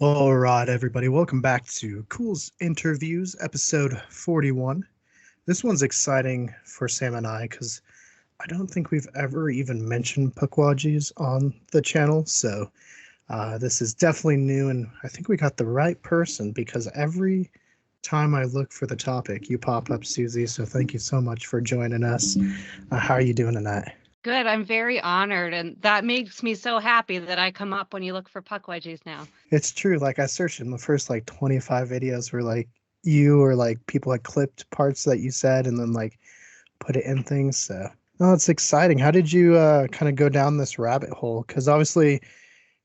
All right, everybody, welcome back to Culz Interviews, episode 41. This one's exciting for Sam and I because I don't think we've ever even mentioned Pukwudgies on the channel, so this is definitely new, and I think we got the right person because every time I look for the topic, you pop up, Susy, so thank you so much for joining us. How are you doing tonight? Good. I'm very honored, and that makes me so happy that I come up when you look for puck wedgies now. It's true. Like I searched in the first like 25 videos were like you or like people had clipped parts that you said and then like put it in things. So no, it's exciting. How did you kind of go down this rabbit hole? Because obviously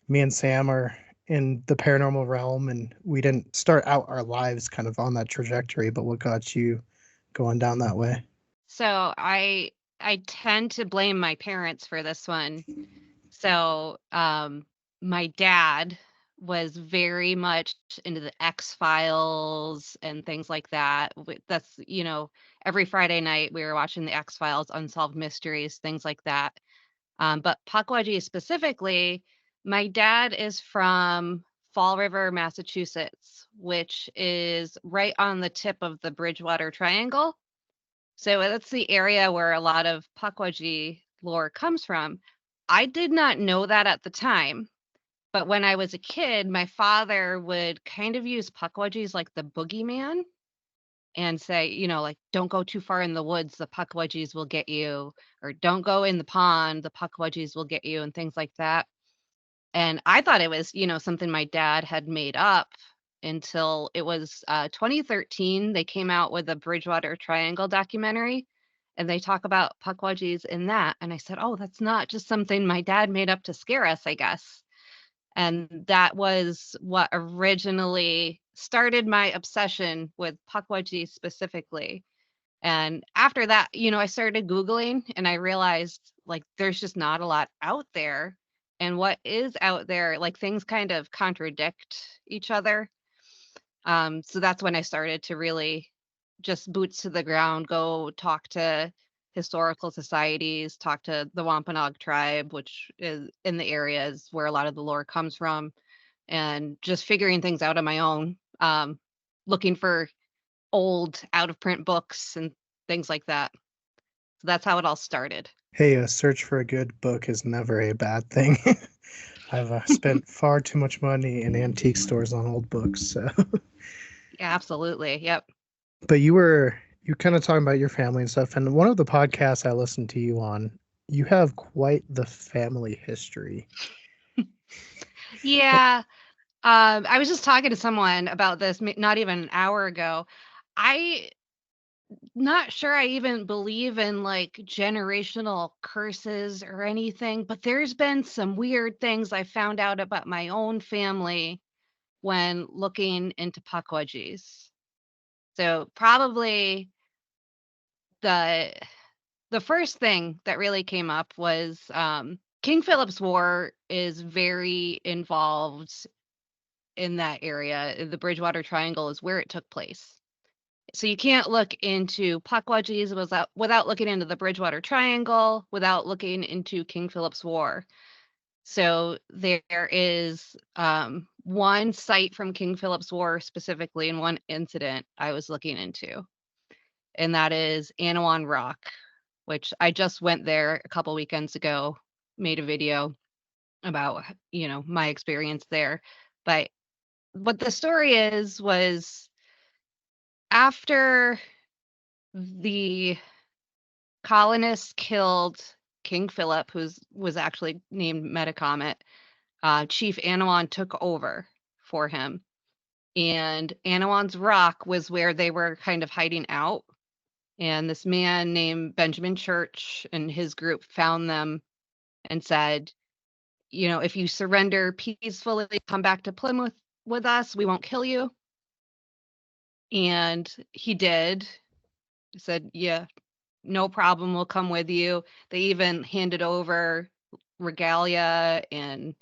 me and Sam are in the paranormal realm and we didn't start out our lives kind of on that trajectory, but what got you going down that way? So I tend to blame my parents for this one. So my dad was very much into the X Files and things like that. That's every Friday night we were watching the X Files, Unsolved Mysteries, things like that. But Pukwudgie specifically, my dad is from Fall River, Massachusetts, which is right on the tip of the Bridgewater Triangle. So that's the area where a lot of Pukwudgie lore comes from. I did not know that at the time, but when I was a kid, my father would kind of use Pukwudgies like the boogeyman and say, like, don't go too far in the woods, the Pukwudgies will get you, or don't go in the pond, the Pukwudgies will get you, and things like that. And I thought it was, something my dad had made up until it was 2013. They came out with a Bridgewater Triangle documentary and they talk about Pukwudgies in that. And I said, oh, that's not just something my dad made up to scare us, I guess. And that was what originally started my obsession with Pukwudgies specifically. And after that, I started Googling and I realized like there's just not a lot out there. And what is out there, like things kind of contradict each other. So that's when I started to really just boots to the ground, go talk to historical societies, talk to the Wampanoag tribe, which is in the areas where a lot of the lore comes from, and just figuring things out on my own, looking for old out of print books and things like that. So that's how it all started. Hey, a search for a good book is never a bad thing. I've spent far too much money in antique stores on old books, so Yeah, absolutely. Yep. but you kind of talking about your family and stuff, and one of the podcasts I listened to you on, you have quite the family history. Yeah. I was just talking to someone about this not even an hour ago. I not sure I even believe in like generational curses or anything, but there's been some weird things I found out about my own family when looking into Pukwudgies. So probably the the first thing that really came up was King Philip's War is very involved in that area. The Bridgewater Triangle is where it took place. So you can't look into Pukwudgies without looking into the Bridgewater Triangle, without looking into King Philip's War. So there is one site from King Philip's War specifically, and one incident I was looking into, and that is Anawan Rock, which I just went there a couple weekends ago, made a video about, my experience there. But what the story was after the colonists killed King Philip, who was actually named Metacomet, Chief Anawan took over for him. And Anawan's Rock was where they were kind of hiding out. And this man named Benjamin Church and his group found them and said, if you surrender peacefully, come back to Plymouth with us, we won't kill you. And he did. He said, yeah, no problem, we'll come with you. They even handed over regalia and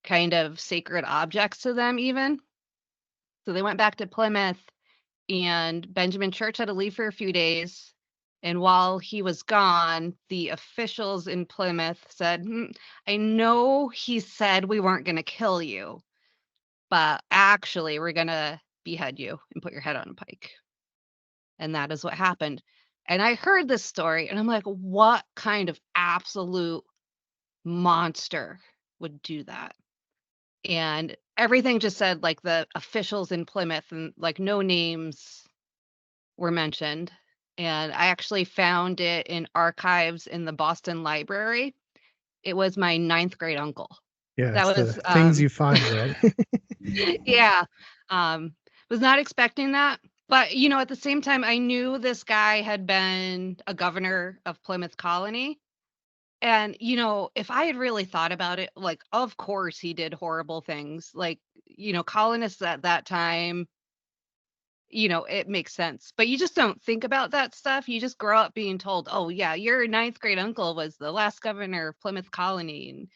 kind of sacred objects to them even. So they went back to Plymouth and Benjamin Church had to leave for a few days. And while he was gone, the officials in Plymouth said, I know he said we weren't going to kill you, but actually we're gonna behead you and put your head on a pike. And that is what happened. And I heard this story and I'm like, what kind of absolute monster would do that? And everything just said like the officials in Plymouth and like no names were mentioned. And I actually found it in archives in the Boston Library. It was my ninth grade uncle. Yeah, That it's the was things you find, right? yeah. Um was not expecting that. But at the same time I knew this guy had been a governor of Plymouth Colony. And if I had really thought about it, like of course he did horrible things. Like, colonists at that time, it makes sense. But you just don't think about that stuff. You just grow up being told, "Oh yeah, your ninth grade uncle was the last governor of Plymouth Colony, and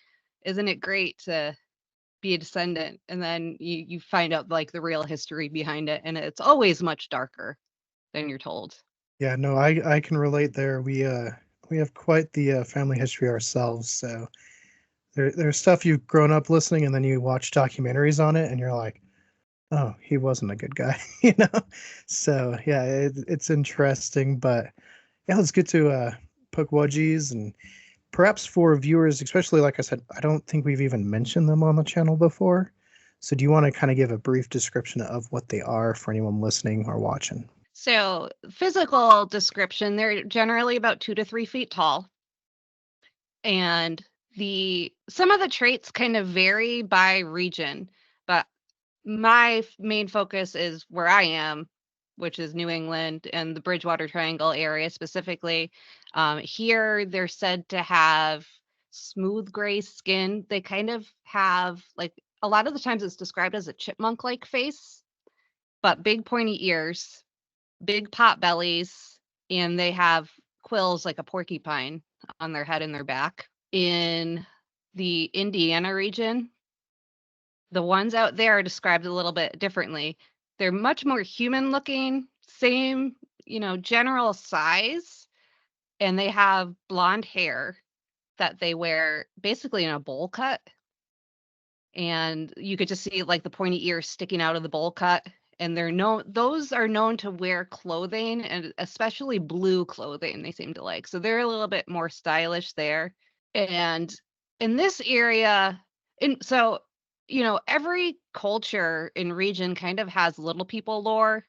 isn't it great to be a descendant?" And then you find out like the real history behind it, and it's always much darker than you're told. Yeah, no, I can relate there. We have quite the family history ourselves, so there's stuff you've grown up listening, and then you watch documentaries on it, and you're like, oh, he wasn't a good guy, you know. So yeah, it's interesting, but yeah, let's get to Pukwudgies, and perhaps for viewers, especially like I said, I don't think we've even mentioned them on the channel before. So do you want to kind of give a brief description of what they are for anyone listening or watching? So, physical description, they're generally about 2 to 3 feet tall. And the some of the traits kind of vary by region, but my main focus is where I am, which is New England and the Bridgewater Triangle area specifically. Here, they're said to have smooth gray skin. They kind of have like a lot of the times it's described as a chipmunk like face, but big pointy ears, big pot bellies, and they have quills like a porcupine on their head and their back. In the Indiana region, the ones out there are described a little bit differently. They're much more human looking, same, general size, and they have blonde hair that they wear basically in a bowl cut. And you could just see like the pointy ears sticking out of the bowl cut. And those are known to wear clothing and especially blue clothing they seem to like. So they're a little bit more stylish there. And in this area, every culture and region kind of has little people lore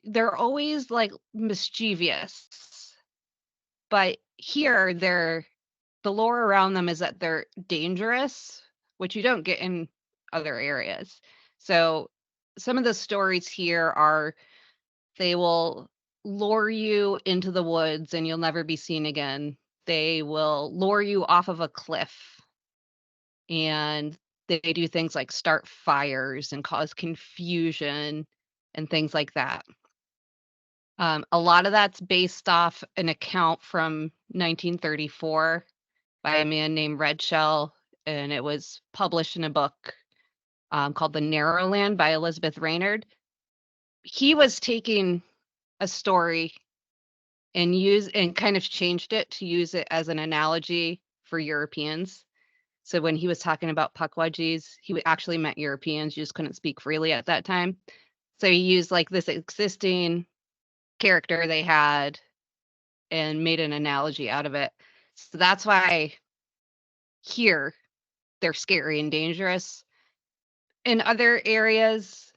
they're always like mischievous. But here the lore around them is that they're dangerous, which you don't get in other areas. So some of the stories here are they will lure you into the woods and you'll never be seen again. They will lure you off of a cliff and they do things like start fires and cause confusion and things like that. A lot of that's based off an account from 1934 by a man named Red Shell, and it was published in a book called The Narrow Land by Elizabeth Reynard. He was taking a story and kind of changed it to use it as an analogy for Europeans. So when he was talking about Pukwudgies, he actually meant Europeans, you just couldn't speak freely at that time. So he used like this existing character they had and made an analogy out of it. So that's why here they're scary and dangerous. In other areas,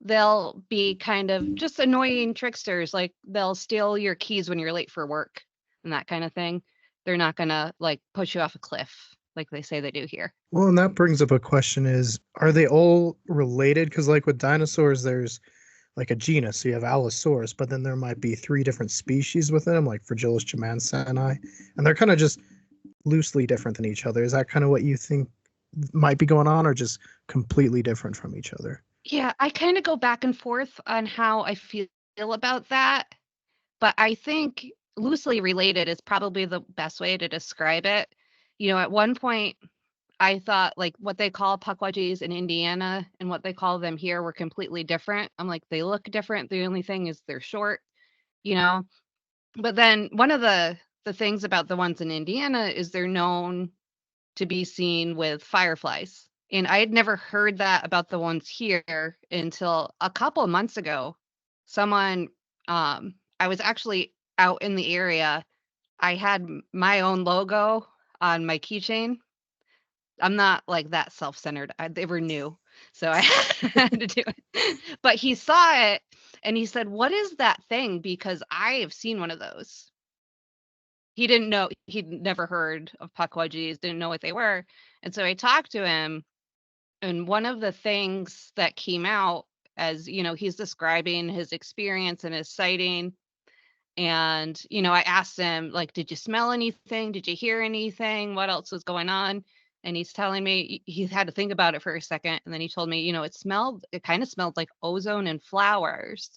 they'll be kind of just annoying tricksters. Like they'll steal your keys when you're late for work and that kind of thing. They're not gonna like push you off a cliff like they say they do here. Well, and that brings up a question is, are they all related? Because like with dinosaurs, there's like a genus. So you have Allosaurus, but then there might be three different species within them, like Fragilis jamansani, and they're kind of just loosely different than each other. Is that kind of what you think might be going on, or just completely different from each other? Yeah, I kind of go back and forth on how I feel about that, but I think loosely related is probably the best way to describe it. At one point, I thought like what they call Pukwudgies in Indiana and what they call them here were completely different. I'm like, they look different. The only thing is they're short, you know. But then one of the things about the ones in Indiana is they're known to be seen with fireflies And I had never heard that about the ones here until a couple of months ago. Someone, I was actually out in the area. I had my own logo on my keychain. I'm not like that self-centered. They were new, so I had to do it. But he saw it and he said, "What is that thing?" Because I have seen one of those. He didn't know, he'd never heard of puckwudgies, didn't know what they were. And so I talked to him, and one of the things that came out as, he's describing his experience and his sighting. And, I asked him, like, did you smell anything? Did you hear anything? What else was going on? And he's telling me he had to think about it for a second. And then he told me, it kind of smelled like ozone and flowers.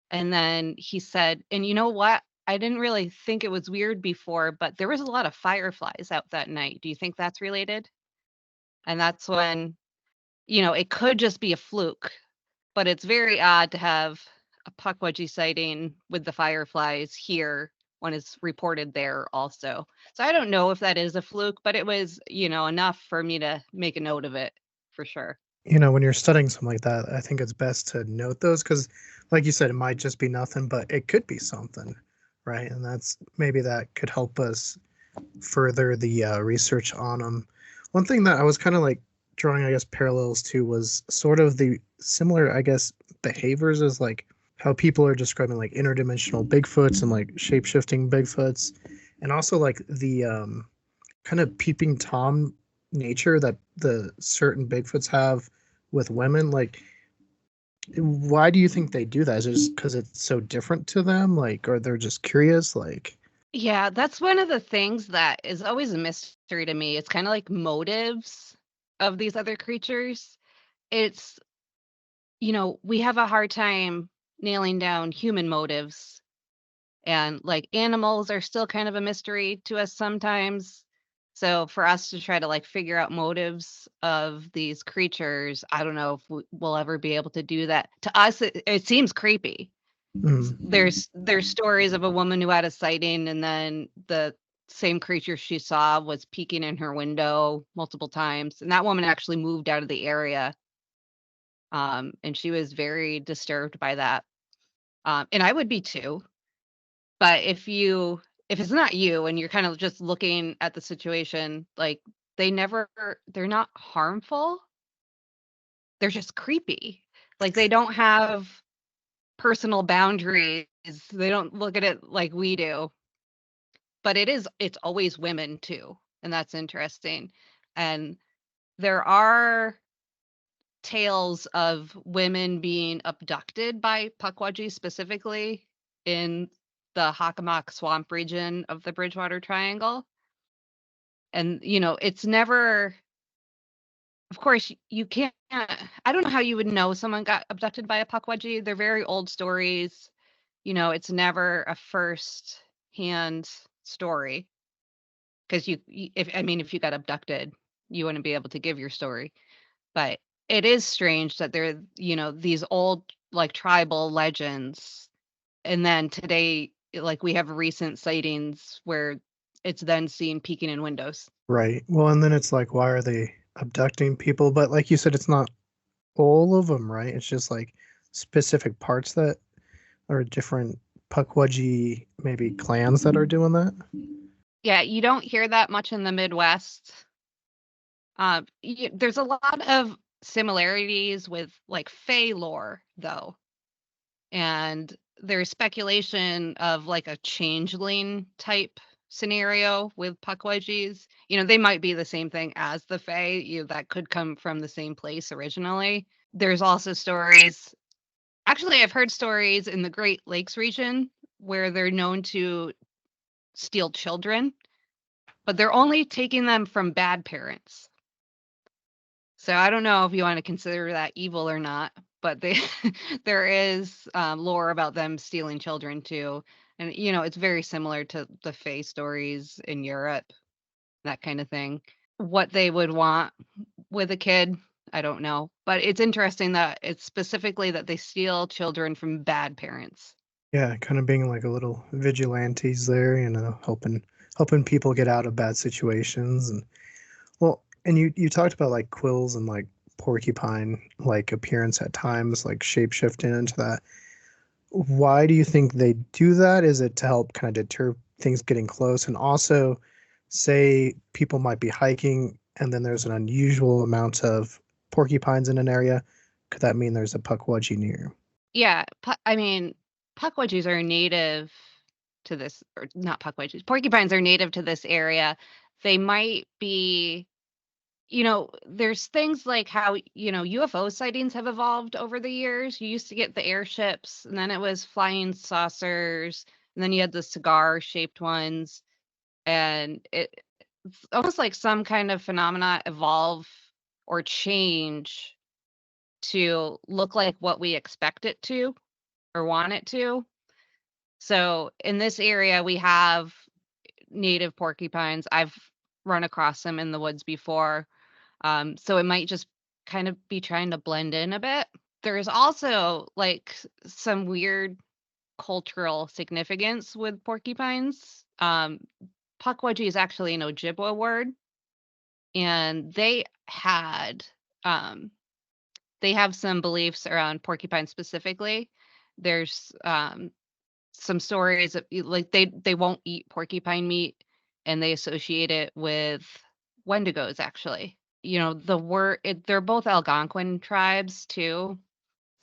And then he said, and you know what? I didn't really think it was weird before, but there was a lot of fireflies out that night. Do you think that's related? And that's when, it could just be a fluke, but it's very odd to have a puckwudgie sighting with the fireflies here when it's reported there also. So I don't know if that is a fluke, but it was, enough for me to make a note of it for sure. When you're studying something like that, I think it's best to note those because, like you said, it might just be nothing, but it could be something, right? And that's maybe that could help us further the research on them. One thing that I was kind of like drawing, I guess, parallels to was sort of the similar, I guess, behaviors as like how people are describing like interdimensional Bigfoots and like shape shifting Bigfoots, and also like the kind of peeping Tom nature that the certain Bigfoots have with women. Like, why do you think they do that? Is it just because it's so different to them? Like, or they're just curious? Like, Yeah, that's one of the things that is always a mystery to me. It's kind of like motives of these other creatures. It's, we have a hard time nailing down human motives, and like animals are still kind of a mystery to us sometimes. So for us to try to like figure out motives of these creatures, I don't know if we'll ever be able to do that. To us, it seems creepy. There's stories of a woman who had a sighting, and then the same creature she saw was peeking in her window multiple times, and that woman actually moved out of the area. And she was very disturbed by that. And I would be too. But if it's not you and you're kind of just looking at the situation, like they're not harmful. They're just creepy. Like they don't have personal boundaries. They don't look at it like we do. But it's always women too, and that's interesting. And there are tales of women being abducted by puckwudgies specifically in the Hockomock Swamp region of the Bridgewater Triangle. And, it's never, of course, you can't, I don't know how you would know someone got abducted by a puckwudgie. They're very old stories. It's never a first hand story because if you got abducted, you wouldn't be able to give your story. But it is strange that there, these old like tribal legends, and then today, like we have recent sightings where it's then seen peeking in windows. right. Well, and then it's like, why are they abducting people? But like you said, it's not all of them, right? It's just like specific parts that are different Pukwudgie maybe clans that are doing that. Yeah, you don't hear that much in the Midwest. There's a lot of similarities with like Fey lore, though, and there's speculation of like a changeling type scenario with puckwudgies. They might be the same thing as the Fey. That could come from the same place originally. There's also stories. Actually, I've heard stories in the Great Lakes region where they're known to steal children, but they're only taking them from bad parents. So I don't know if you want to consider that evil or not, but there is lore about them stealing children too. And, it's very similar to the Fae stories in Europe, that kind of thing. What they would want with a kid, I don't know. But it's interesting that it's specifically that they steal children from bad parents. Yeah, kind of being like a little vigilantes there, helping people get out of bad situations. And well, And you talked about like quills and like porcupine like appearance at times, like shape shifting into that. Why do you think they do that? Is it to help kind of deter things getting close? And also, say people might be hiking and then there's an unusual amount of porcupines in an area. Could that mean there's a pukwudgie near? Yeah, I mean, pukwudgies are native to this, or not pukwudgies. Porcupines are native to this area. They might be, there's things like how, UFO sightings have evolved over the years. You used to get the airships, and then it was flying saucers, and then you had the cigar-shaped ones, and it's almost like some kind of phenomena evolve or change to look like what we expect it to or want it to. So in this area, we have native porcupines. I've run across them in the woods before. So it might just kind of be trying to blend in a bit. There's also like some weird cultural significance with porcupines. Pukwudgie is actually an Ojibwa word, and um, they have some beliefs around porcupines specifically. There's some stories that like they won't eat porcupine meat, and they associate it with wendigos actually. They're both Algonquin tribes too.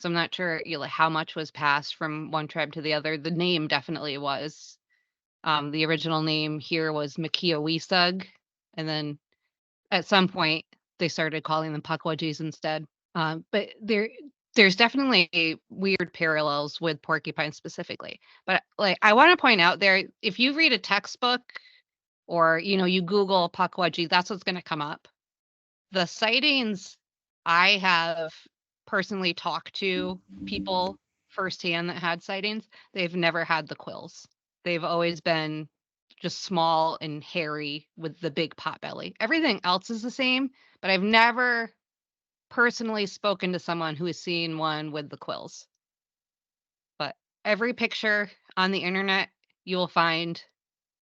So I'm not sure like how much was passed from one tribe to the other. The name definitely was. The original name here was Makiawisug, and then at some point they started calling them Pukwudgies instead. But there's definitely weird parallels with porcupine specifically. But like I want to point out there, if you read a textbook or you Google Pukwudgie, that's what's going to come up. The sightings I have personally talked to people firsthand that had sightings, they've never had the quills. They've always been just small and hairy with the big pot belly. Everything else is the same, but I've never personally spoken to someone who has seen one with the quills. But every picture on the internet you'll find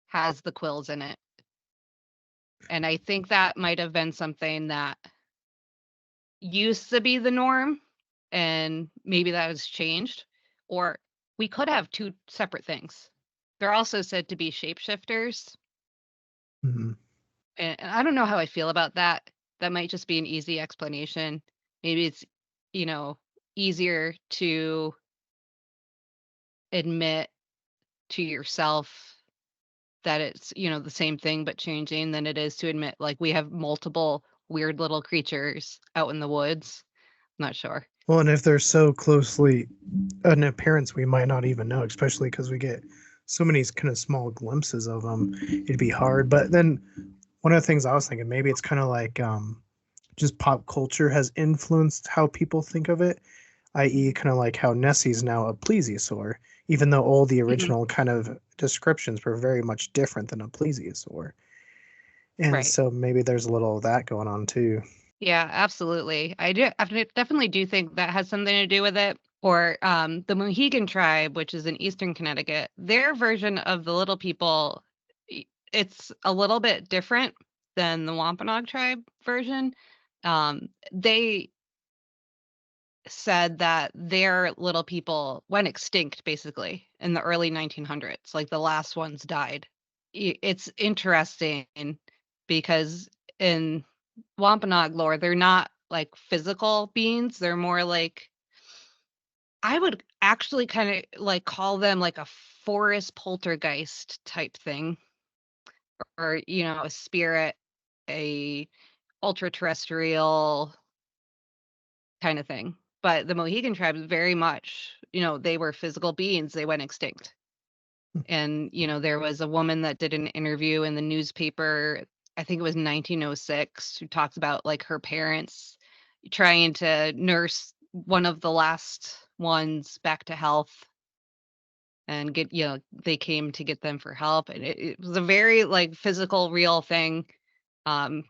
has the quills in it. And I think that might have been something that used to be the norm, and maybe that has changed. Or we could have two separate things. They're also said to be shapeshifters. Mhm. And I don't know how I feel about that. That might just be an easy explanation. Maybe it's, you know, easier to admit to yourself that it's, the same thing but changing than it is to admit like we have multiple weird little creatures out in the woods. Not sure. Well, and if they're so closely an appearance, we might not even know, especially because we get so many kind of small glimpses of them. It'd be hard. But then one of the things I was thinking, maybe it's kind of like just pop culture has influenced how people think of it, i.e., kind of like how Nessie's now a plesiosaur, even though all the Mhm. original kind of descriptions were very much different than a plesiosaur. And Right. so maybe there's a little of that going on too. Yeah, absolutely. Definitely do think that has something to do with it. Or the Mohegan tribe, which is in eastern Connecticut, their version of the Little People, it's a little bit different than the Wampanoag tribe version. They said that their Little People went extinct basically in the early 1900s, like the last ones died. It's interesting because in Wampanoag lore, they're not like physical beings. They're more like I would actually kind of like call them like a forest poltergeist type thing, or a spirit, a ultra terrestrial kind of thing. But the Mohegan tribe is very much, they were physical beings. They went extinct. And, there was a woman that did an interview in the newspaper, I think it was 1906, who talks about like her parents trying to nurse one of the last ones back to health and they came to get them for help. And it was a very like physical, real thing um,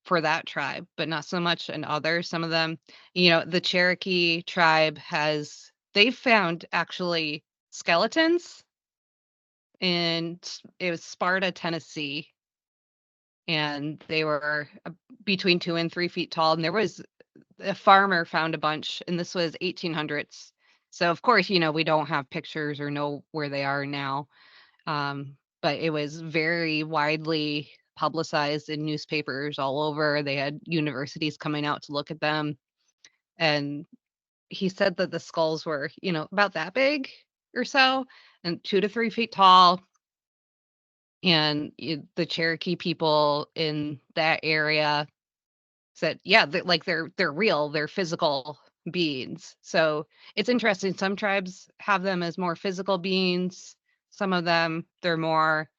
for that tribe, but not so much in others. Some of them, the Cherokee tribe they found actually skeletons in it was Sparta, Tennessee, and they were between 2 and 3 feet tall. And there was a farmer found a bunch, and this was 1800s. So of course, we don't have pictures or know where they are now. But it was very widely publicized in newspapers all over. They had universities coming out to look at them. And he said that the skulls were, about that big or so, and 2 to 3 feet tall. And the Cherokee people in that area said, yeah, they're real, they're physical beings. So it's interesting. Some tribes have them as more physical beings. Some of them, they're more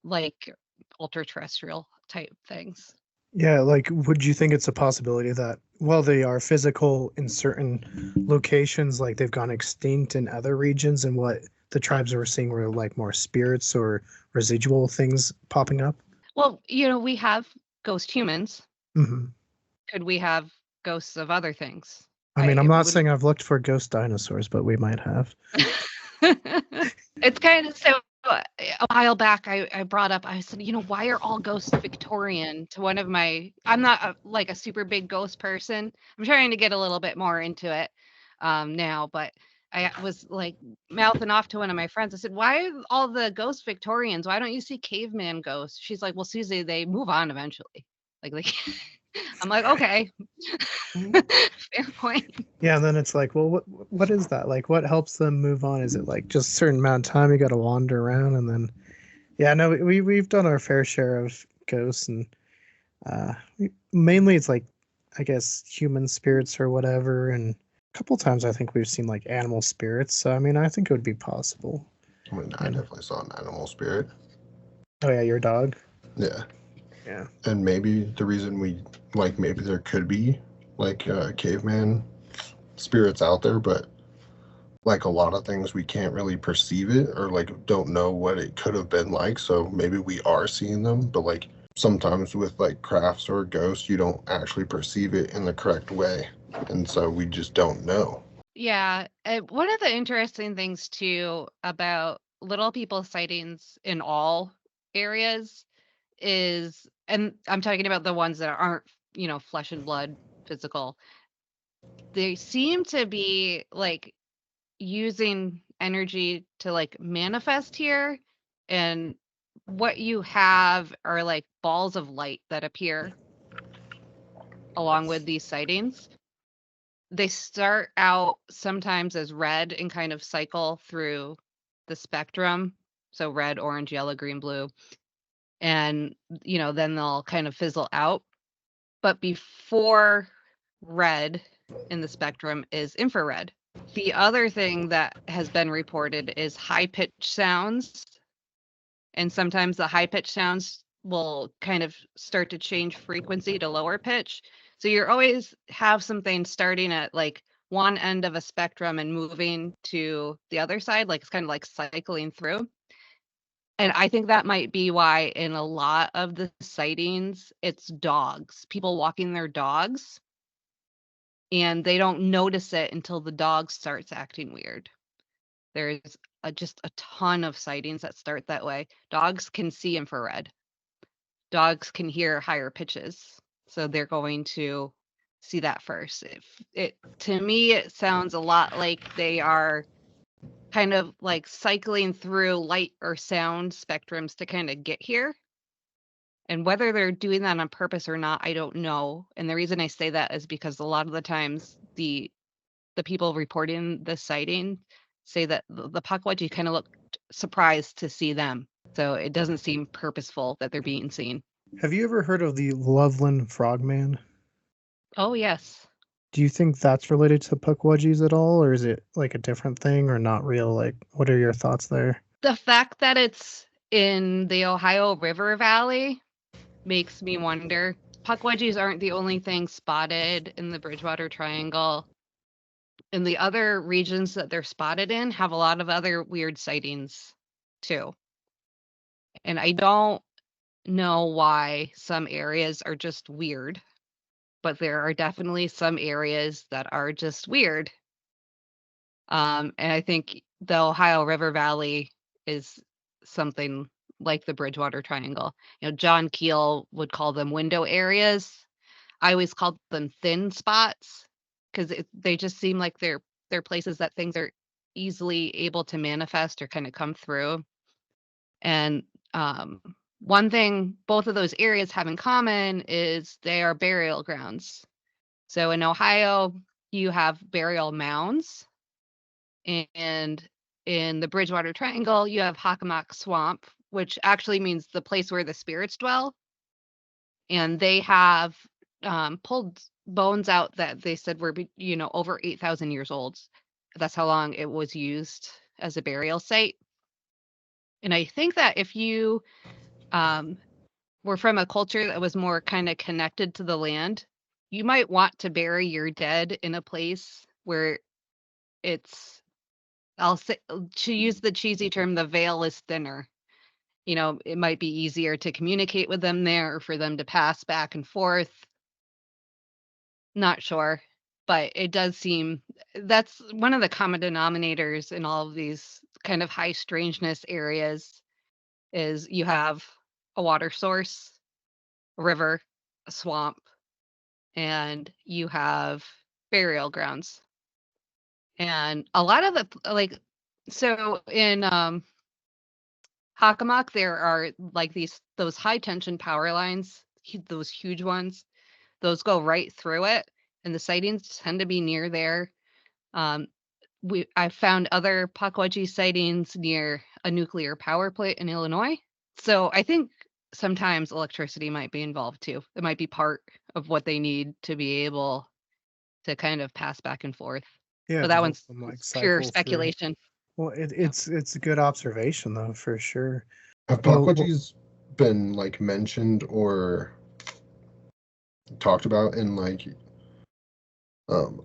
like ultra terrestrial type things. Yeah, like, would you think it's a possibility that, while they are physical in certain locations, like they've gone extinct in other regions, and what the tribes were seeing were like more spirits or residual things popping up? Well, we have ghost humans. Hmm. Could we have ghosts of other things? I mean, I'm It not would. saying I've looked for ghost dinosaurs, but we might have. It's kind of so. A while back, I brought up, I said, why are all ghosts Victorian? To one of my, I'm not like a super big ghost person. I'm trying to get a little bit more into it now, but I was like mouthing off to one of my friends. I said, why are all the ghosts Victorians? Why don't you see caveman ghosts? She's like, well, Susie, they move on eventually. Like I'm like, okay, fair point. Yeah, and then it's like, well, what is that? Like, what helps them move on? Is it like just a certain amount of time you got to wander around, and then, yeah, no, we've done our fair share of ghosts, and mainly it's like, I guess, human spirits or whatever, and a couple times I think we've seen like animal spirits. So I mean, I think it would be possible. I mean, I definitely saw an animal spirit. Oh yeah, your dog. Yeah. Yeah. And maybe the reason maybe there could be like caveman spirits out there, but like a lot of things we can't really perceive it or like don't know what it could have been like. So maybe we are seeing them, but like sometimes with like crafts or ghosts, you don't actually perceive it in the correct way. And so we just don't know. Yeah, one of the interesting things too about little people sightings in all areas is, and I'm talking about the ones that aren't, flesh and blood physical. They seem to be like using energy to like manifest here, and what you have are like balls of light that appear along with these sightings. They start out sometimes as red and kind of cycle through the spectrum. So red, orange, yellow, green, blue. And, then they'll kind of fizzle out. But before red in the spectrum is infrared. The other thing that has been reported is high pitched sounds. And sometimes the high pitched sounds will kind of start to change frequency to lower pitch. So you always have something starting at like one end of a spectrum and moving to the other side, like it's kind of like cycling through. And I think that might be why in a lot of the sightings, it's dogs, people walking their dogs, and they don't notice it until the dog starts acting weird. There's just a ton of sightings that start that way. Dogs can see infrared. Dogs can hear higher pitches, so they're going to see that first. To me, it sounds a lot like they are kind of like cycling through light or sound spectrums to kind of get here. And whether they're doing that on purpose or not, I don't know. And the reason I say that is because a lot of the times the people reporting the sighting say that the Pukwudgie kind of looked surprised to see them. So it doesn't seem purposeful that they're being seen. Have you ever heard of the Loveland Frogman? Oh, yes. Do you think that's related to Pukwudgies at all, or is it like a different thing or not real? Like, what are your thoughts there? The fact that it's in the Ohio River Valley makes me wonder. Pukwudgies aren't the only thing spotted in the Bridgewater Triangle. And the other regions that they're spotted in have a lot of other weird sightings too. And I don't know why some areas are just weird, but there are definitely some areas that are just weird. And I think the Ohio River Valley is something like the Bridgewater Triangle. John Keel would call them window areas. I always called them thin spots because they just seem like they're places that things are easily able to manifest or kind of come through. And one thing both of those areas have in common is they are burial grounds. So in Ohio, you have burial mounds, and in the Bridgewater Triangle, you have Hockomock Swamp, which actually means the place where the spirits dwell. And they have pulled bones out that they said were, over 8,000 years old. That's how long it was used as a burial site. And I think that if you were from a culture that was more kind of connected to the land, you might want to bury your dead in a place where it's, I'll say, to use the cheesy term, the veil is thinner. It might be easier to communicate with them there or for them to pass back and forth. Not sure, but it does seem that's one of the common denominators in all of these kind of high strangeness areas is you have a water source, a river, a swamp, and you have burial grounds. And a lot of so in Hockomock, there are like those high tension power lines, those huge ones. Those go right through it, and the sightings tend to be near there. Um, I found other Pukwudgie sightings near a nuclear power plant in Illinois. So I think sometimes electricity might be involved too. It might be part of what they need to be able to kind of pass back and forth. Yeah, But to that help one's them like pure cycle through. speculation. Well, Yeah. it's a good observation though, for sure. Have Well, Pukwudgies been like mentioned or talked about in like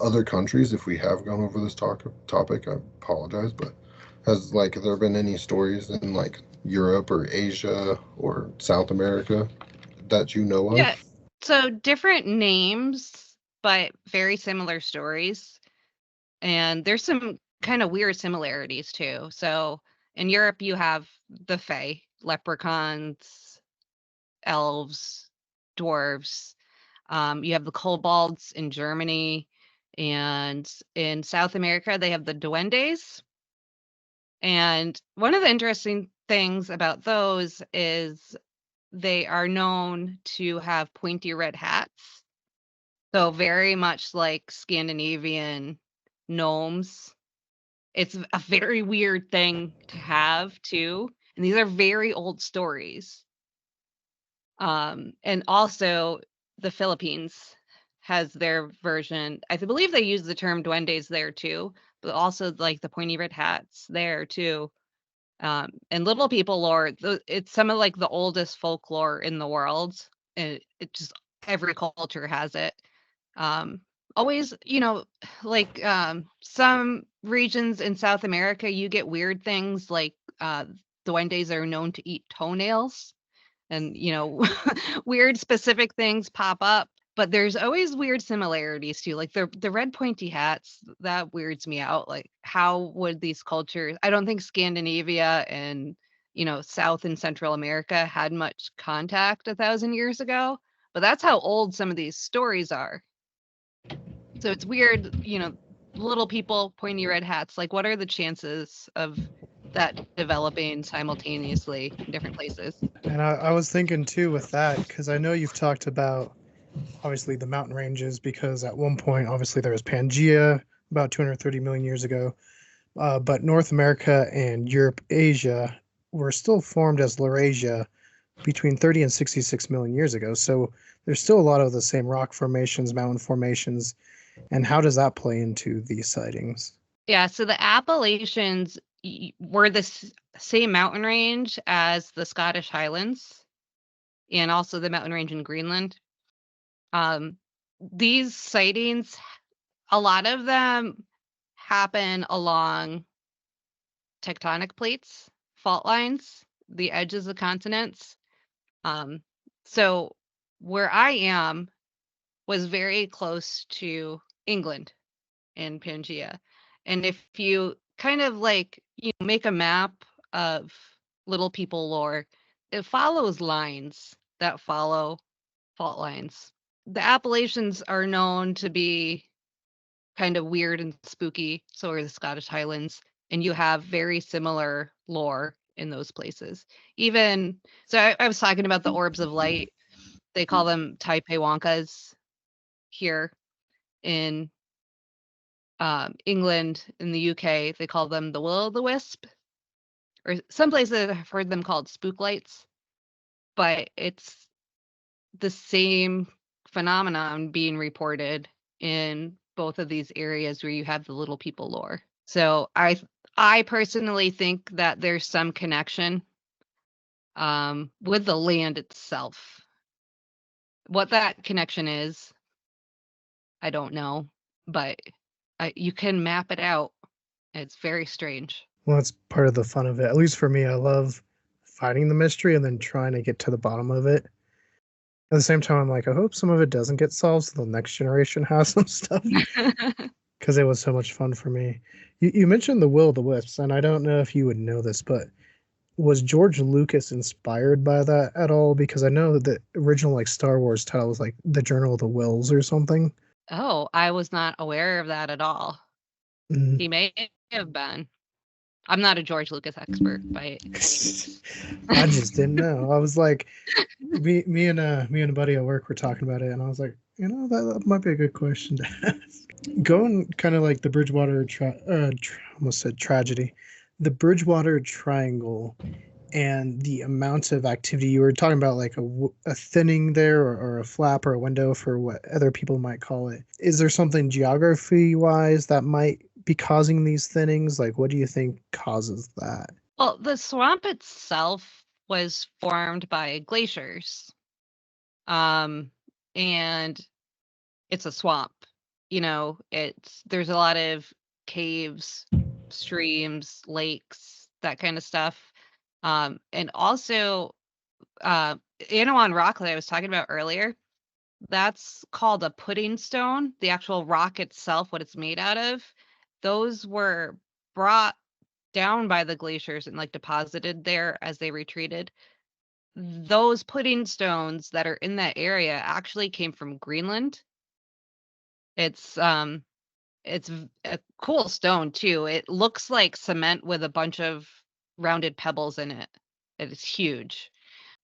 other countries? If we have gone over this topic, I apologize, but has like there been any stories in like Europe or Asia or South America that you know of? Yeah. So different names, but very similar stories. And there's some kind of weird similarities too. So in Europe, you have the Fae, leprechauns, elves, dwarves. You have the kobolds in Germany. And in South America, they have the duendes. And one of the interesting things about those is they are known to have pointy red hats. So very much like Scandinavian gnomes. It's a very weird thing to have too. And these are very old stories. And also the Philippines has their version. I believe they use the term duendes there too, but also like the pointy red hats there too. And little people lore, it's some of like the oldest folklore in the world. And it just every culture has it. Always, like some regions in South America, you get weird things like duendes are known to eat toenails, and weird specific things pop up. But there's always weird similarities too, like the red pointy hats. That weirds me out. Like, how would these cultures? I don't think Scandinavia and South and Central America had much contact 1,000 years ago, but that's how old some of these stories are. So it's weird, little people, pointy red hats. Like, what are the chances of that developing simultaneously in different places? And I was thinking too with that, because I know you've talked about obviously the mountain ranges, because at one point, obviously, there was Pangea about 230 million years ago. But North America and Europe, Asia were still formed as Laurasia between 30 and 66 million years ago. So there's still a lot of the same rock formations, mountain formations. And how does that play into these sightings? Yeah, so the Appalachians were the same mountain range as the Scottish Highlands and also the mountain range in Greenland. These sightings, a lot of them happen along tectonic plates, fault lines, the edges of continents. So where I am was very close to England and Pangea. And if you kind of like make a map of little people lore, it follows lines that follow fault lines. The Appalachians are known to be kind of weird and spooky, so are the Scottish Highlands, and you have very similar lore in those places. Even so, I was talking about the orbs of light. They call them Taipei here in England. In the UK, they call them the will-o'-the-wisp, or some places I've heard them called spook lights, but it's the same phenomenon being reported in both of these areas where you have the little people lore. So I personally think that there's some connection with the land itself. What that connection is, I don't know, but you can map it out. It's very strange. Well, that's part of the fun of it. At least for me, I love finding the mystery and then trying to get to the bottom of it. At the same time, I'm like, I hope some of it doesn't get solved so the next generation has some stuff. Because it was so much fun for me. You mentioned the will-o'-the-wisps, and I don't know if you would know this, but was George Lucas inspired by that at all? Because I know that the original like Star Wars title was like the Journal of the Wills or something. Oh, I was not aware of that at all. Mm. He may have been. I'm not a George Lucas expert by any means. I just didn't know. I was like, me and a buddy at work were talking about it, and I was like, that might be a good question to ask. Going kind of like the Bridgewater, almost said tragedy, the Bridgewater Triangle, and the amount of activity you were talking about, like a thinning there, or a flap or a window for what other people might call it. Is there something geography wise that might be causing these thinnings? Like, what do you think causes that? Well, the swamp itself was formed by glaciers. And it's a swamp. There's a lot of caves, streams, lakes, that kind of stuff. And also Anawan rock that I was talking about earlier, that's called a pudding stone. The actual rock itself, what it's made out of, those were brought down by the glaciers and like deposited there as they retreated. Those pudding stones that are in that area actually came from Greenland. It's a cool stone too. It looks like cement with a bunch of rounded pebbles in it. It is huge.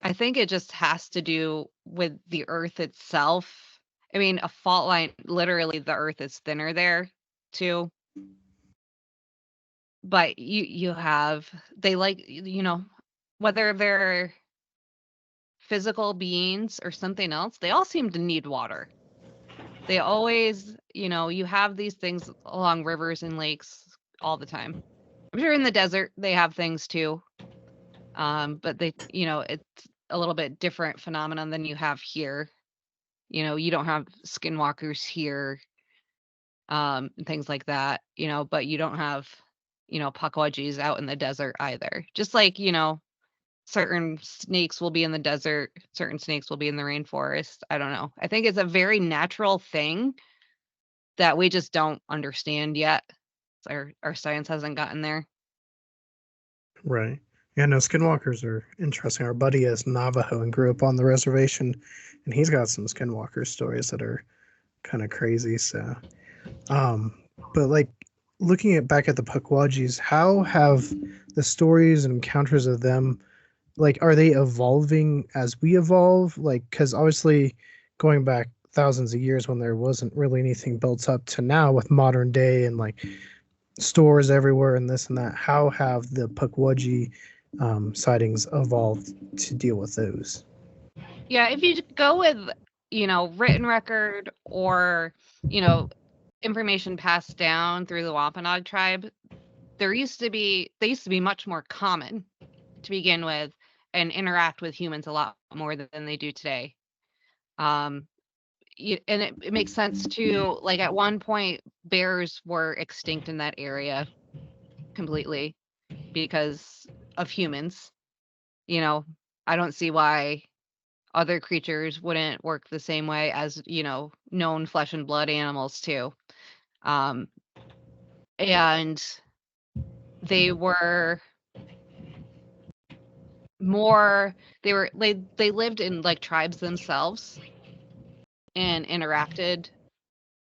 I think it just has to do with the earth itself. I mean, a fault line, literally the earth is thinner there too. But they like, whether they're physical beings or something else, they all seem to need water. They always, you have these things along rivers and lakes all the time. I'm sure in the desert they have things too. But it's a little bit different phenomenon than you have here. You don't have skinwalkers here, and things like that, but you don't have, pukwudgies out in the desert either. Just like, certain snakes will be in the desert, certain snakes will be in the rainforest. I don't know. I think it's a very natural thing that we just don't understand yet. Our science hasn't gotten there. Right. Yeah, no, skinwalkers are interesting. Our buddy is Navajo and grew up on the reservation, and he's got some skinwalker stories that are kind of crazy. So, but like looking back at the Pukwudgies, how have the stories and encounters of them, like, are they evolving as we evolve? Like, because obviously going back thousands of years when there wasn't really anything built up to now with modern day and like stores everywhere and this and that, how have the Pukwudgie sightings evolved to deal with those? Yeah, if you go with, written record or, information passed down through the Wampanoag tribe, they used to be much more common to begin with and interact with humans a lot more than they do today. And it makes sense too. Like at one point, bears were extinct in that area completely because of humans. I don't see why other creatures wouldn't work the same way as, known flesh and blood animals too. And they were more they lived in like tribes themselves and interacted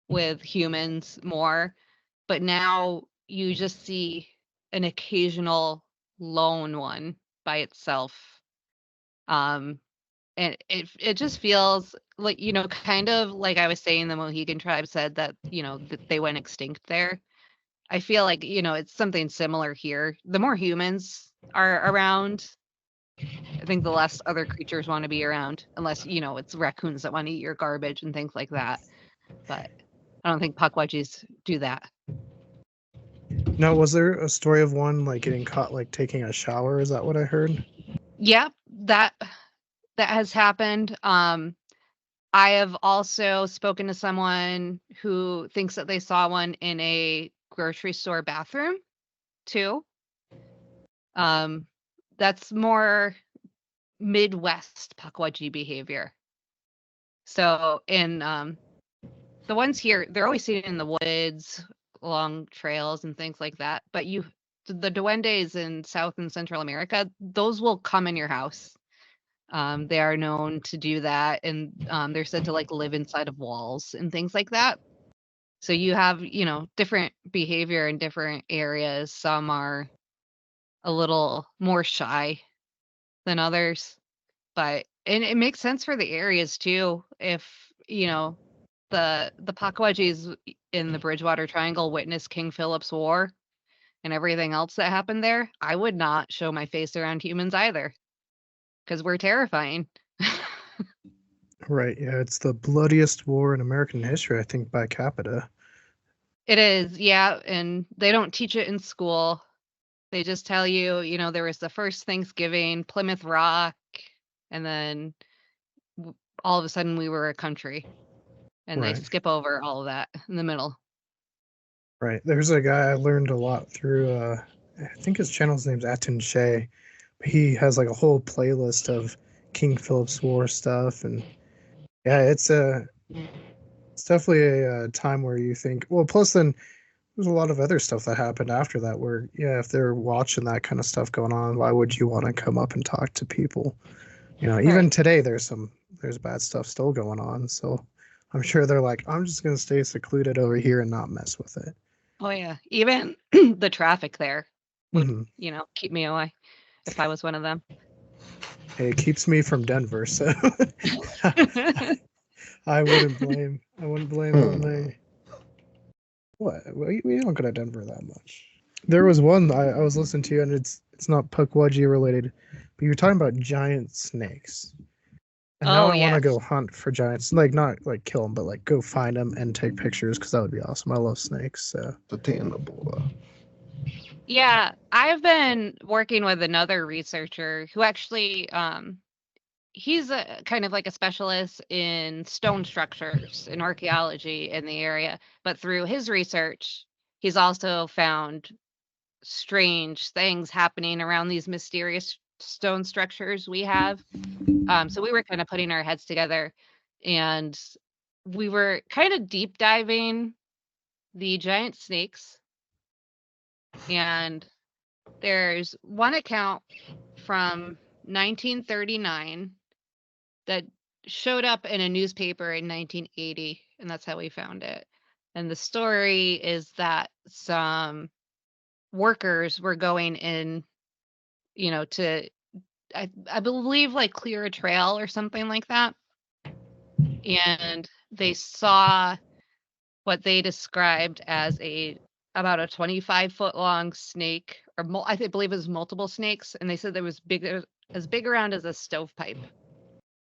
with humans more, but now you just see an occasional lone one by itself. And it just feels like, kind of like I was saying, the Mohegan tribe said that, that they went extinct there. I feel like, it's something similar here. The more humans are around, I think the less other creatures want to be around, unless, it's raccoons that want to eat your garbage and things like that. But I don't think pukwudgies do that. Now, was there a story of one like getting caught like taking a shower? Is that what I heard? Yeah, that has happened. I have also spoken to someone who thinks that they saw one in a grocery store bathroom too. That's more Midwest pukwudgie behavior. So in the ones here, they're always seen in the woods, along trails and things like that. But the duendes in South and Central America, those will come in your house. They are known to do that, and they're said to like live inside of walls and things like that. So you have, different behavior in different areas. Some are a little more shy than others, but and it makes sense for the areas too. If, the pukwudgies in the Bridgewater Triangle witnessed King Philip's War and everything else that happened there, I would not show my face around humans either, because we're terrifying. Right. Yeah, it's the bloodiest war in American history, I think, by capita. It is, yeah, and they don't teach it in school. They just tell you, there was the first Thanksgiving, Plymouth Rock, and then all of a sudden we were a country. And they Right. skip over all of that in the middle. Right. There's a guy I learned a lot through. I think his channel's name's Atin Shea. He has like a whole playlist of King Philip's War stuff, and yeah, it's definitely a time where you think. Well, plus then there's a lot of other stuff that happened after that. Where if they're watching that kind of stuff going on, why would you want to come up and talk to people? Even Right. today, there's bad stuff still going on. So I'm sure they're like, I'm just gonna stay secluded over here and not mess with it. Oh yeah, even the traffic there would, Mm-hmm. keep me away if I was one of them. Hey, it keeps me from Denver, so I wouldn't blame them. We don't go to Denver that much. There was one I was listening to, and it's not pukwudgie related, but you're talking about giant snakes. And now I want to go hunt for giants, like not like kill them, but like go find them and take pictures, because that would be awesome. I love snakes. So yeah, I've been working with another researcher who actually, he's a kind of like a specialist in stone structures and archaeology in the area. But through his research, he's also found strange things happening around these mysterious stone structures we have. So we were kind of putting our heads together, and we were kind of deep diving the giant snakes. And there's one account from 1939 that showed up in a newspaper in 1980, and that's how we found it. And the story is that some workers were going in, to I believe like clear a trail or something like that. And they saw what they described as about a 25-foot long snake, or I believe it was multiple snakes, and they said there was as big around as a stovepipe.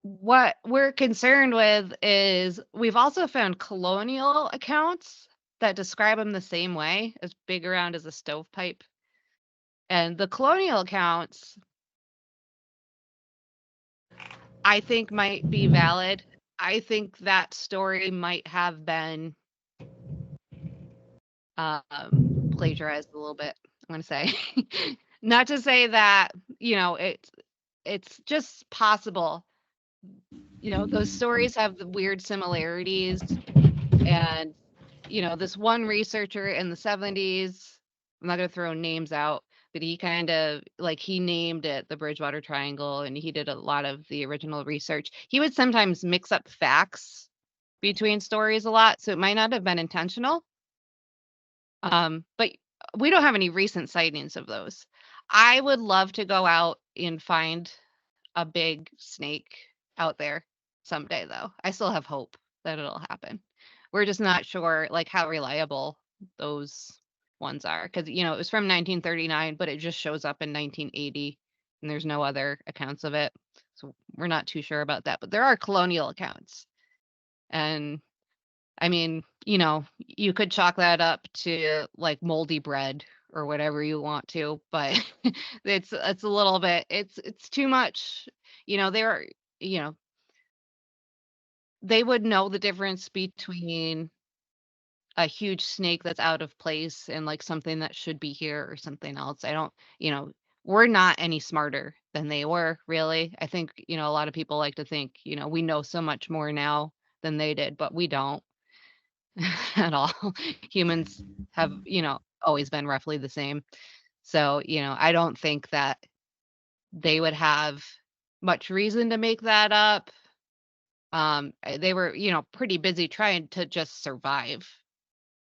What we're concerned with is we've also found colonial accounts that describe them the same way, as big around as a stovepipe. And the colonial accounts, I think, might be valid. I think that story might have been plagiarized a little bit, I'm going to say. Not to say that, it's just possible. Those stories have the weird similarities. And, this one researcher in the 70s, I'm not going to throw names out, but he kind of like he named it the Bridgewater Triangle, and he did a lot of the original research. He would sometimes mix up facts between stories a lot, so it might not have been intentional. But we don't have any recent sightings of those. I would love to go out and find a big snake out there someday, though. I still have hope that it'll happen. We're just not sure like how reliable those ones are, because it was from 1939, but it just shows up in 1980, and there's no other accounts of it. So we're not too sure about that. But there are colonial accounts, and I mean, you could chalk that up to like moldy bread or whatever you want to, but it's a little bit it's too much. They're they would know the difference between a huge snake that's out of place and like something that should be here or something else. I don't, we're not any smarter than they were, really. I think, a lot of people like to think, we know so much more now than they did, but we don't at all. Humans have, always been roughly the same. So, I don't think that they would have much reason to make that up. They were, pretty busy trying to just survive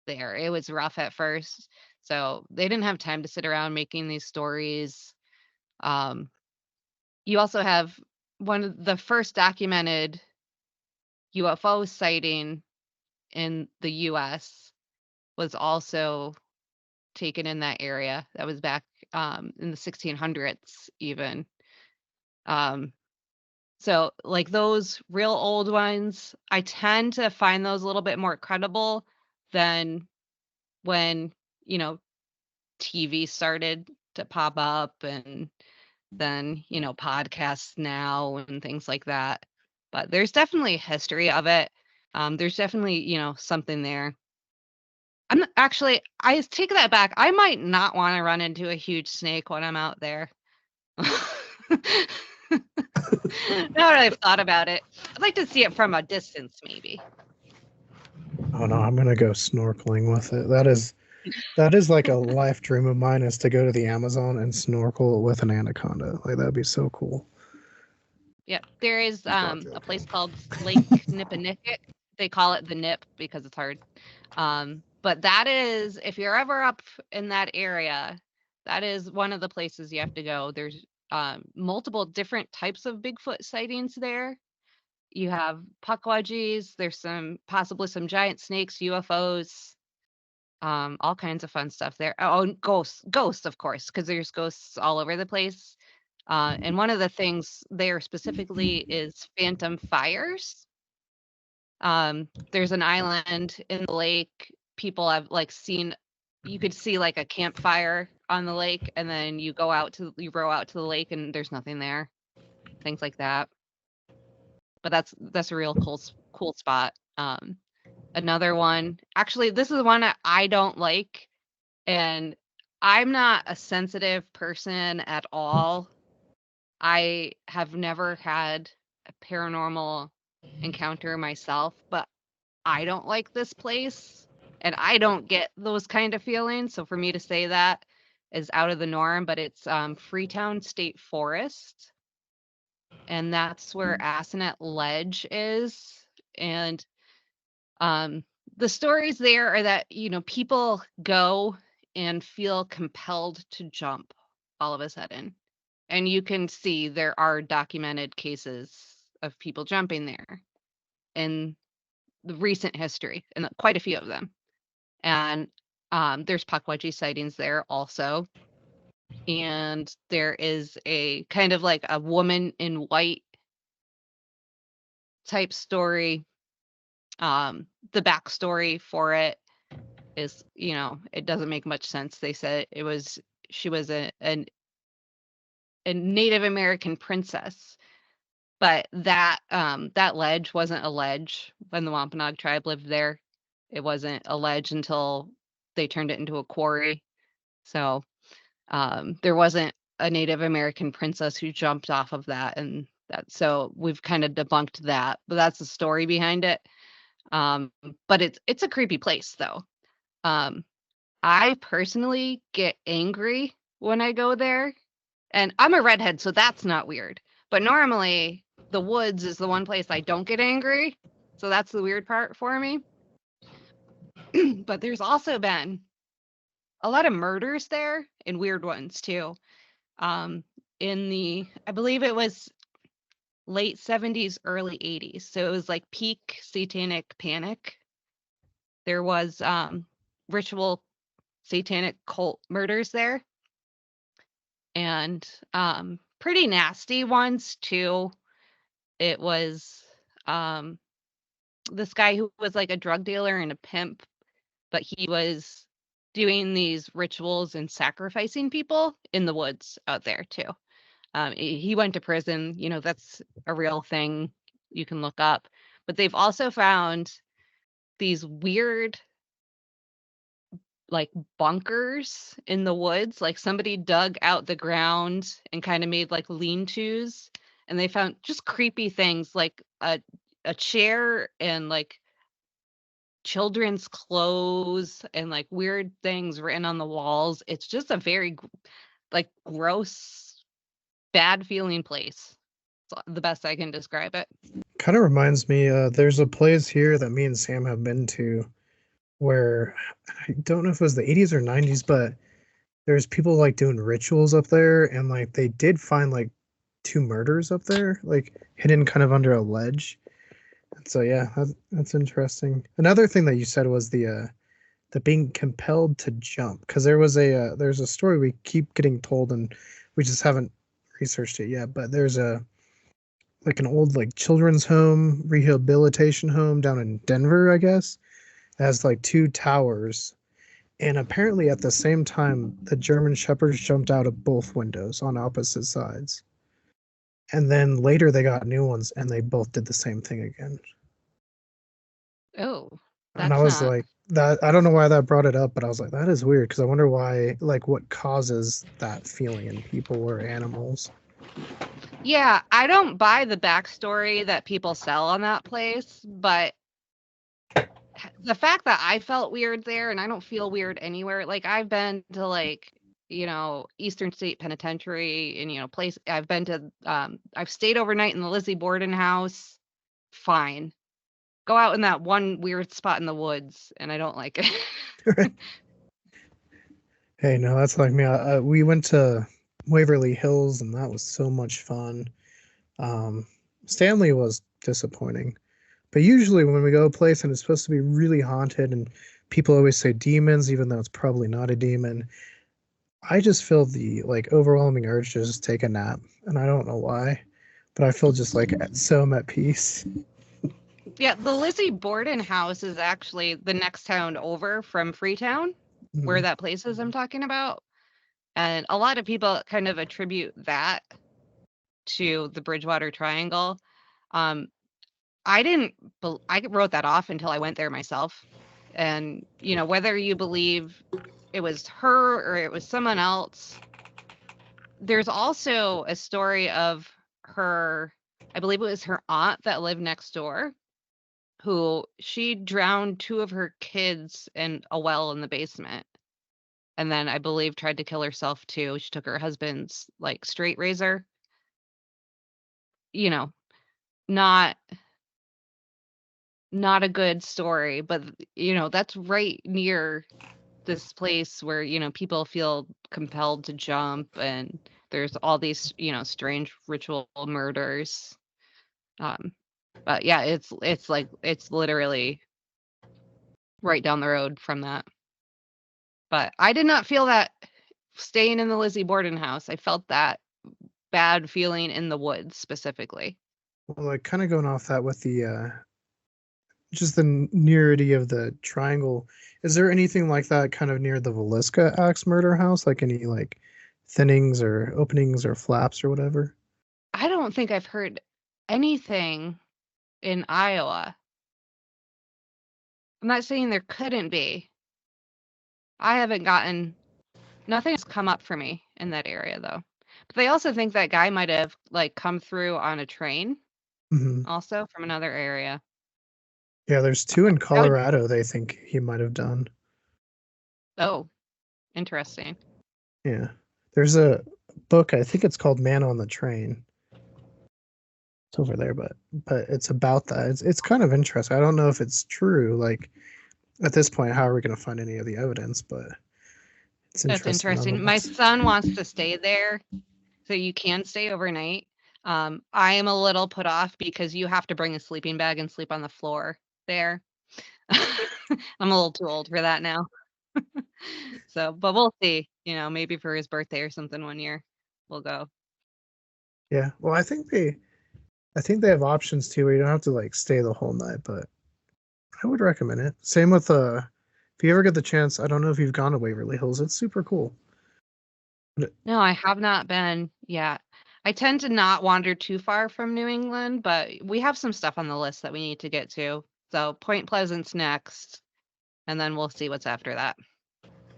there. It was rough at first. So they didn't have time to sit around making these stories. You also have one of the first documented UFO sighting in the US was also taken in that area. That was back in the 1600s even. So like those real old ones, I tend to find those a little bit more credible than when, TV started to pop up, and then, podcasts now and things like that. But there's definitely a history of it. There's definitely, something there. I take that back. I might not want to run into a huge snake when I'm out there. Now that I've thought about it, I'd like to see it from a distance, maybe. Oh no, I'm gonna go snorkeling with it. That is like a life dream of mine, is to go to the Amazon and snorkel with an anaconda. Like that'd be so cool. Yep, there is a place called Lake Nipponicket. They call it the Nip because it's hard. But that is, if you're ever up in that area, that is one of the places you have to go. There's multiple different types of Bigfoot sightings there. You have pukwudgies. There's possibly some giant snakes, UFOs, all kinds of fun stuff there. Oh, and ghosts, of course, because there's ghosts all over the place. And one of the things there specifically is phantom fires. There's an island in the lake. People have like seen, you could see like a campfire on the lake, and then you row out to the lake and there's nothing there. Things like that. But that's a real cool spot. Another one, actually, this is one I don't like, and I'm not a sensitive person at all. I have never had a paranormal encounter myself, but I don't like this place, and I don't get those kind of feelings. So for me to say that is out of the norm, but it's Freetown State Forest, and that's where Assinet Ledge is. And the stories there are that, people go and feel compelled to jump all of a sudden. And you can see there are documented cases of people jumping there in the recent history, and quite a few of them. And there's pukwudgie sightings there also. And there is a kind of like a woman in white type story. The backstory for it is, it doesn't make much sense. They said she was a Native American princess, but that ledge wasn't a ledge when the Wampanoag tribe lived there. It wasn't a ledge until they turned it into a quarry. So there wasn't a Native American princess who jumped off of that, and so we've kind of debunked that. But that's the story behind it. But it's a creepy place, though. I personally get angry when I go there. And I'm a redhead, so that's not weird. But normally, the woods is the one place I don't get angry. So that's the weird part for me. But there's also been a lot of murders there and weird ones too. Um, I believe it was late 70s, early 80s. So it was like peak satanic panic. There was ritual satanic cult murders there and pretty nasty ones too. It was this guy who was like a drug dealer and a pimp, but he was doing these rituals and sacrificing people in the woods out there too. He went to prison. You know, that's a real thing you can look up. But they've also found these weird, like, bunkers in the woods. Like somebody dug out the ground and kind of made like lean-tos, and they found just creepy things like a chair and like children's clothes and like weird things written on the walls. It's just a very like gross, bad feeling place. It's the best I can describe it. Kind of reminds me, there's a place here that me and Sam have been to where I don't know if it was the 80s or 90s, but there's people like doing rituals up there, and like they did find like 2 murders up there, like hidden kind of under a ledge. And so yeah, that's interesting. Another thing that you said was the being compelled to jump, because there's a story we keep getting told, and we just haven't researched it yet. But there's like an old like children's home, rehabilitation home down in Denver, I guess. It has like 2 towers, and apparently at the same time, the German Shepherds jumped out of both windows on opposite sides. And then later they got new ones, and they both did the same thing again. Oh, And I that's was not. like, that I don't know why that brought it up, but I was like, that is weird, because I wonder why, like, what causes that feeling in people or animals. Yeah, I don't buy the backstory that people sell on that place, but the fact that I felt weird there and I don't feel weird anywhere. Like I've been to like, you know, Eastern State Penitentiary and, you know, I've been to I've stayed overnight in the Lizzie Borden house. Fine. Go out in that one weird spot in the woods and I don't like it. Hey, no, that's like me. We went to Waverly Hills, and that was so much fun. Stanley was disappointing, but usually when we go to a place and it's supposed to be really haunted, and people always say demons, even though it's probably not a demon, I just feel the like overwhelming urge to just take a nap, and I don't know why, but I feel just like so I'm at peace. Yeah, the Lizzie Borden house is actually the next town over from Freetown, where Mhm. that place is I'm talking about. And a lot of people kind of attribute that to the Bridgewater Triangle. Um, I didn't, I wrote that off until I went there myself. And, you know, whether you believe it was her or it was someone else, there's also a story of her, I believe it was her aunt that lived next door, who she drowned 2 of her kids in a well in the basement. And then I believe tried to kill herself too. She took her husband's like straight razor. You know, not not a good story, but you know, that's right near this place where, you know, people feel compelled to jump and there's all these, you know, strange ritual murders. Um, but yeah, it's like it's literally right down the road from that. But I did not feel that staying in the Lizzie Borden house. I felt that bad feeling in the woods specifically. Well, like kind of going off that with the just the nearity of the triangle. Is there anything like that kind of near the Velisca axe murder house? Like any like thinnings or openings or flaps or whatever? I don't think I've heard anything in Iowa. I'm not saying there couldn't be. I haven't gotten nothing has come up for me in that area though. But they also think that guy might have like come through on a train Hmm. also from another area. Yeah, there's 2 in That would Colorado they think he might have done. oh, interesting. Yeah. There's a book, I think it's called Man on the Train. It's over there, but it's about that. It's kind of interesting. I don't know if it's true. Like at this point, how are we going to find any of the evidence? But it's That's interesting interesting. My nonetheless. son wants to stay there, so you can stay overnight. I am a little put off because you have to bring a sleeping bag and sleep on the floor there. I'm a little too old for that now. So, but we'll see. Maybe for his birthday or something one year, we'll go. Yeah. Well, I think they have options too where you don't have to like stay the whole night, but I would recommend it. Same with if you ever get the chance, I don't know if you've gone to Waverly Hills. It's super cool. No, I have not been yet. I tend to not wander too far from New England, but we have some stuff on the list that we need to get to. So Point Pleasant's next, and then we'll see what's after that.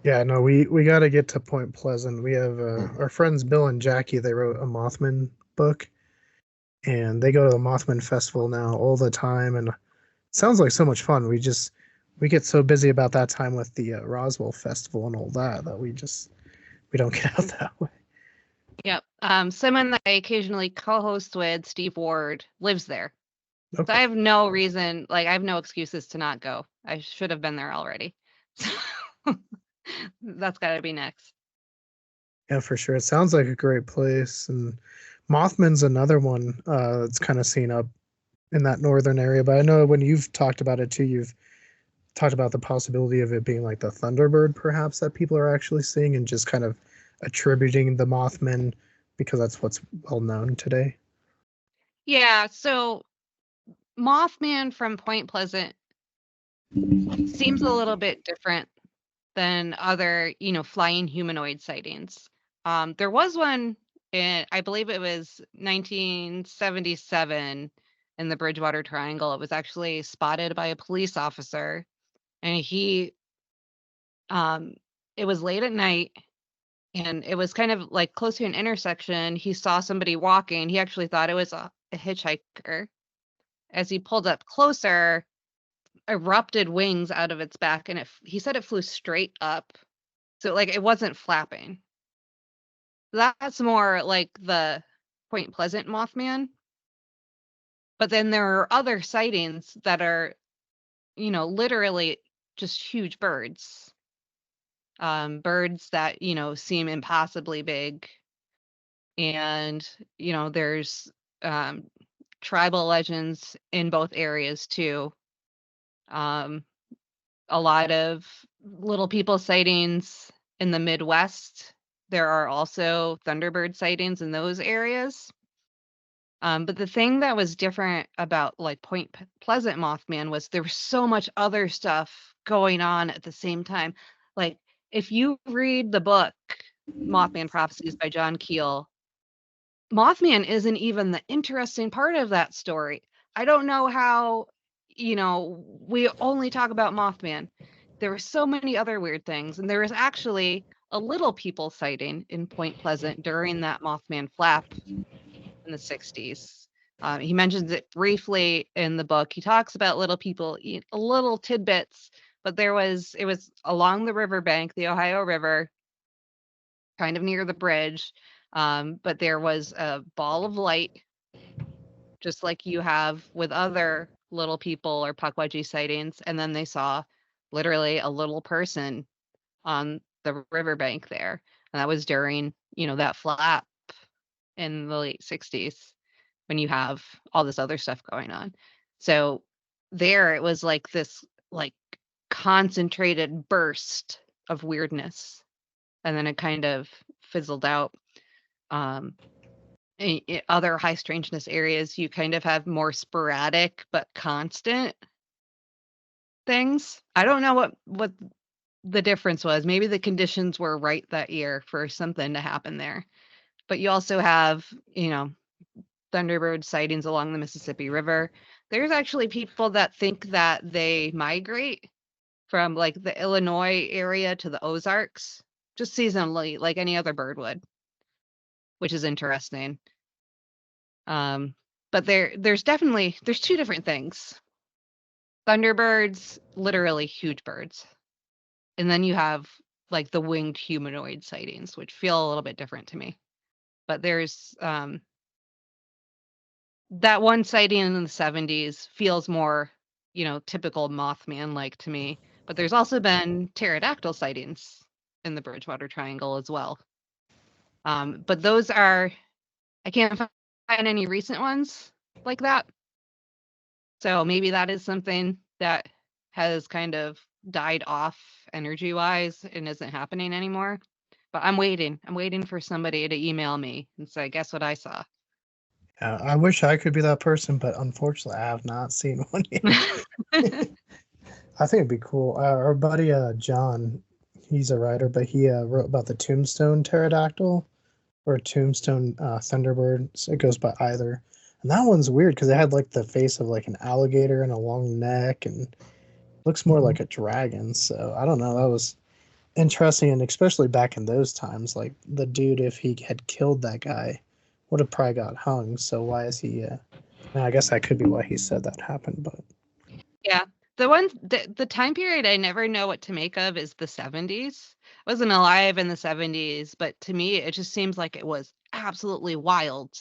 Yeah, no, we got to get to Point Pleasant. We have Mhm. our friends Bill and Jackie. They wrote a Mothman book, and they go to the Mothman Festival now all the time, and it sounds like so much fun. We get so busy about that time with the Roswell Festival and all that we don't get out that way. Yep. Someone that I occasionally co-host with, Steve Ward, lives there. So I Okay. have no reason, like I have no excuses to not go. I should have been there already. So that's got to be next. Yeah, for sure. It sounds like a great place, and Mothman's another one that's kind of seen up in that northern area. But I know when you've talked about it too, you've talked about the possibility of it being like the Thunderbird, perhaps that people are actually seeing, and just kind of attributing the Mothman because that's what's well known today. Yeah, so Mothman from Point Pleasant seems a little bit different than other, flying humanoid sightings. There was one I believe it was 1977 in the Bridgewater Triangle. It was actually spotted by a police officer, and um, it was late at night, and it was kind of like close to an intersection. He saw somebody walking. He actually thought it was a hitchhiker. As he pulled up closer, erupted wings out of its back, and he said it flew straight up. So like it wasn't flapping. That's more like the Point Pleasant Mothman. But then there are other sightings that are, literally just huge birds. Birds that, seem impossibly big. And, there's um, tribal legends in both areas too. Um, a lot of little people sightings in the Midwest. There are also Thunderbird sightings in those areas. But the thing that was different about like Point Pleasant Mothman was there was so much other stuff going on at the same time. Like if you read the book Mothman Prophecies by John Keel, Mothman isn't even the interesting part of that story. I don't know how, we only talk about Mothman. There were so many other weird things, and there was actually a little people sighting in Point Pleasant during that Mothman flap in the 60s. He mentions it briefly in the book. He talks about little people, little tidbits, but it was along the riverbank, the Ohio River, kind of near the bridge. But there was a ball of light, just like you have with other little people or Pukwudgie sightings. And then they saw literally a little person on the riverbank there. And that was during, that flap in the late 60s when you have all this other stuff going on. So there it was like this like concentrated burst of weirdness. And then it kind of fizzled out. Um, in other high strangeness areas, you kind of have more sporadic but constant things. I don't know what the difference was. Maybe the conditions were right that year for something to happen there. But you also have, Thunderbird sightings along the Mississippi River. There's actually people that think that they migrate from like the Illinois area to the Ozarks just seasonally, like any other bird would, which is interesting. Um, but there's two different things. Thunderbirds, literally huge birds. And then you have like the winged humanoid sightings, which feel a little bit different to me. But there's that one sighting in the 70s feels more, typical Mothman like to me. But there's also been pterodactyl sightings in the Bridgewater Triangle as well. But those are, I can't find any recent ones like that. So maybe that is something that has kind of died off energy wise and isn't happening anymore. But I'm waiting. I'm waiting for somebody to email me and say, guess what I saw? I wish I could be that person, but unfortunately, I have not seen one yet. I think it'd be cool. Our buddy John, he's a writer, but he wrote about the Tombstone pterodactyl or Tombstone thunderbird. So it goes by either. And that one's weird because it had like the face of like an alligator and a long neck and looks more like a dragon. So I don't know. That was interesting, and especially back in those times, like the dude, if he had killed that guy, would have probably got hung. So why is he? I guess that could be why he said that happened. But yeah, the time period I never know what to make of is the 70s. I wasn't alive in the 70s, but to me it just seems like it was absolutely wild.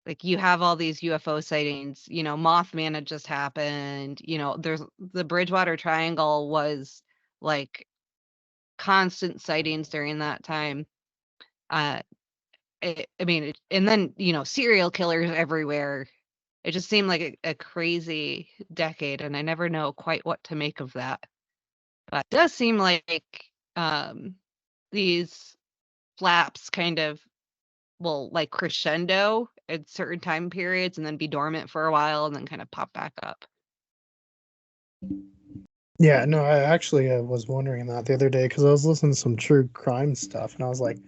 Like you have all these UFO sightings, Mothman had just happened, there's the Bridgewater Triangle was like constant sightings during that time. I mean, and then, serial killers everywhere. It just seemed like a crazy decade, and I never know quite what to make of that. But it does seem like these flaps kind of will like crescendo at certain time periods and then be dormant for a while and then kind of pop back up. yeah, no, I actually was wondering that the other day because I was listening to some true crime stuff, and I was like,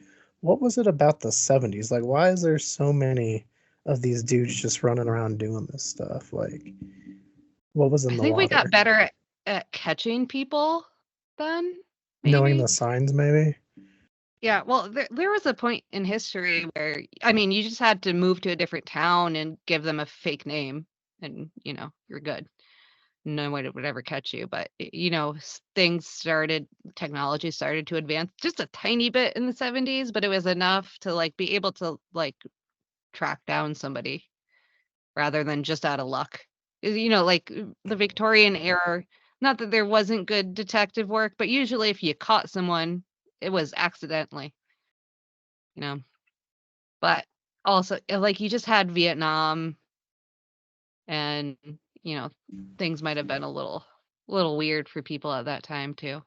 what was it about the 70s? Like, why is there so many of these dudes just running around doing this stuff? Like, what was in I the think we water? got better at catching people then, Knowing maybe. the signs, maybe? Yeah, well, there was a point in history where, I mean, you just had to move to a different town and give them a fake name, and you're good. No one would ever catch you. But technology started to advance just a tiny bit in the 70s, but it was enough to like be able to like track down somebody rather than just out of luck. Like the Victorian era, not that there wasn't good detective work, but usually if you caught someone, it was accidentally, you know. But also, like you just had Vietnam, and things might have been a little weird for people at that time too.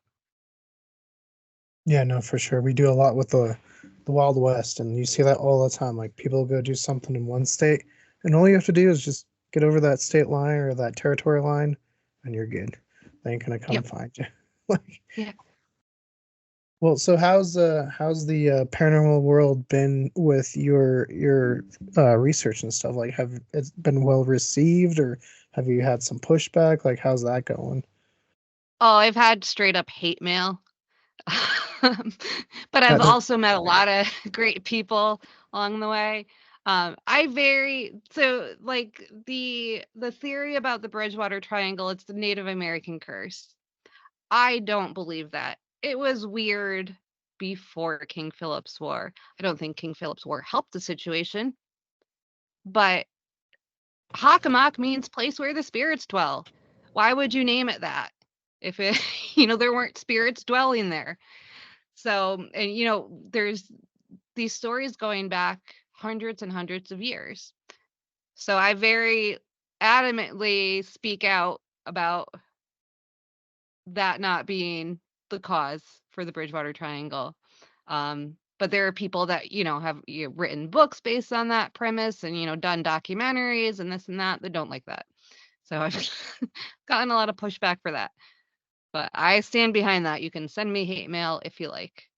Yeah, no, for sure. We do a lot with the Wild West, and you see that all the time. Like people go do something in one state, and all you have to do is just get over that state line or that territory line, and you're good. They ain't gonna come Yep. find you. Like, Yeah. well, so how's the paranormal world been with your research and stuff? Like, have it's been well received, or have you had some pushback? Like, how's that going? Oh, I've had straight up hate mail. But I've That, also met a lot of great people along the way. So like the theory about the Bridgewater Triangle, it's the Native American curse. I don't believe that. It was weird before King Philip's War. I don't think King Philip's War helped the situation, but Hockomock means place where the spirits dwell. Why would you name it that if it, there weren't spirits dwelling there? So, and there's these stories going back hundreds and hundreds of years. So I very adamantly speak out about that not being the cause for the Bridgewater Triangle. But there are people that, have written books based on that premise and, done documentaries and this and that don't like that. So I've gotten a lot of pushback for that. But I stand behind that. You can send me hate mail if you like.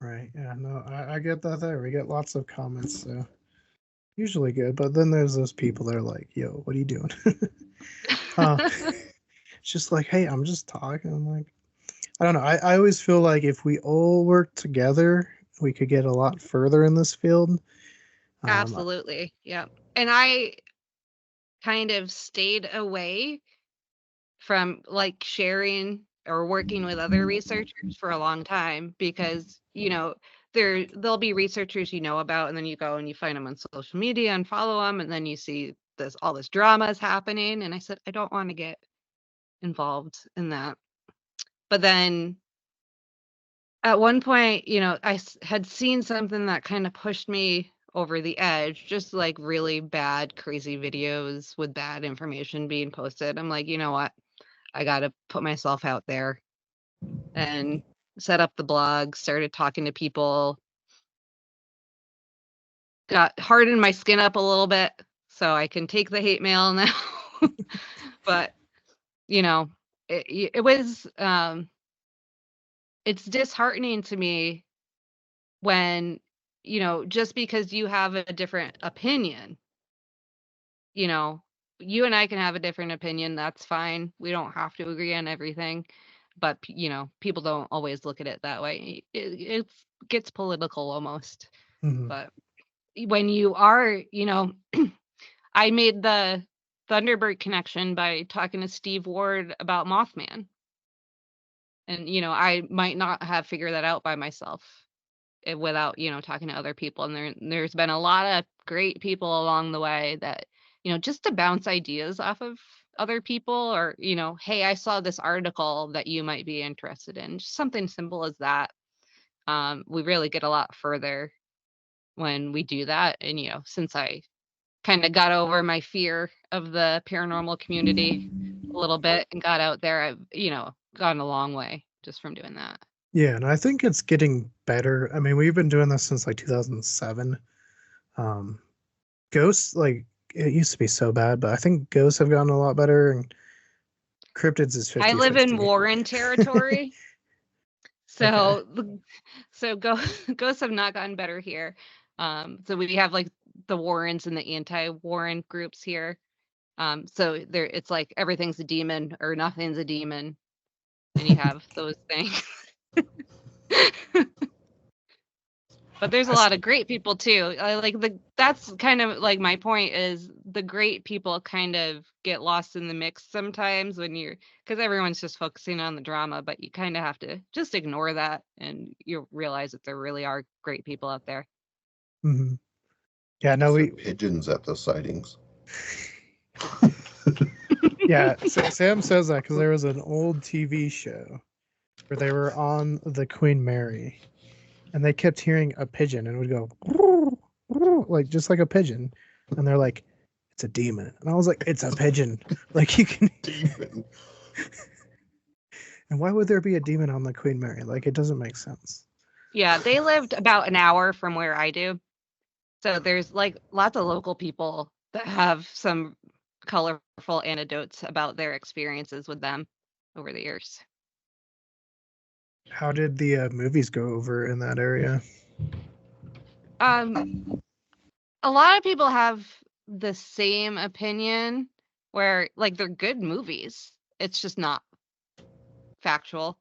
right? Yeah, no, I get that there. We get lots of comments, so usually good. But then there's those people that are like, "Yo, what are you doing?" It's just like, "Hey, I'm just talking." I'm like, I don't know. I always feel like if we all work together, we could get a lot further in this field. Absolutely. Yeah. And I kind of stayed away from like sharing or working with other researchers for a long time because, there'll be researchers about, and then you go and you find them on social media and follow them, and then you see all this drama is happening. And I said, I don't want to get involved in that. But then at one point, I had seen something that kind of pushed me over the edge, just like really bad, crazy videos with bad information being posted. I'm like, you know what? I got to put myself out there and set up the blog, started talking to people, got hardened my skin up a little bit so I can take the hate mail now. But, it was, it's disheartening to me when, just because you have a different opinion, you and I can have a different opinion. That's fine. We don't have to agree on everything. But, people don't always look at it that way. It gets political almost. Mhm. But when you are, I made the Thunderbird connection by talking to Steve Ward about Mothman. And, I might not have figured that out by myself without, talking to other people. And there's been a lot of great people along the way that, just to bounce ideas off of other people or, hey, I saw this article that you might be interested in. Just something simple as that. We really get a lot further when we do that. And, since I kind of got over my fear of the paranormal community a little bit and got out there, I've, gone a long way just from doing that. Yeah, and I think it's getting better. I mean, we've been doing this since like 2007. Ghosts, like, it used to be so bad, but I think ghosts have gotten a lot better, and cryptids is 50-50. I live in Warren territory. So, so ghosts have not gotten better here. So we have like the Warrens and the anti-Warren groups here. So it's like everything's a demon or nothing's a demon, and you have those things. But there's a lot of great people too. That's kind of like my point is the great people kind of get lost in the mix sometimes because everyone's just focusing on the drama, but you kind of have to just ignore that and you realize that there really are great people out there. Mm-hmm. Yeah, no, we pigeons at the sightings. Yeah, Sam says that because there was an old TV show where they were on the Queen Mary, and they kept hearing a pigeon, and it would go like just like a pigeon, and they're like, "It's a demon," and I was like, "It's a pigeon." Like you can. Demon. And why would there be a demon on the Queen Mary? Like it doesn't make sense. Yeah, they lived about an hour from where I do, so there's like lots of local people that have some colorful anecdotes about their experiences with them over the years. How did the movies go over in that area? A lot of people have the same opinion where like they're good movies. It's just not factual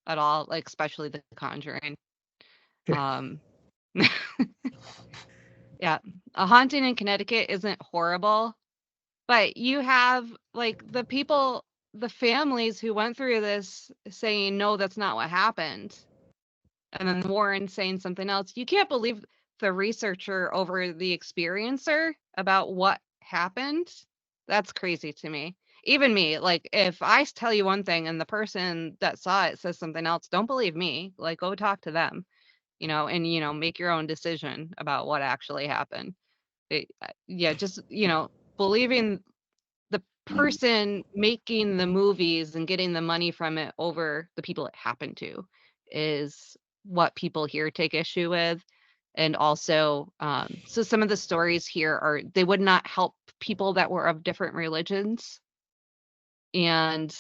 at all, like especially The Conjuring. Yeah, A Haunting in Connecticut isn't horrible, but you have like the families who went through this saying, no, that's not what happened. And then Warren saying something else. You can't believe the researcher over the experiencer about what happened. That's crazy to me. Even me, like if I tell you one thing and the person that saw it says something else, don't believe me. Like go talk to them, and, make your own decision about what actually happened. Just, believing the person making the movies and getting the money from it over the people it happened to is what people here take issue with. And also, so some of the stories here they would not help people that were of different religions. And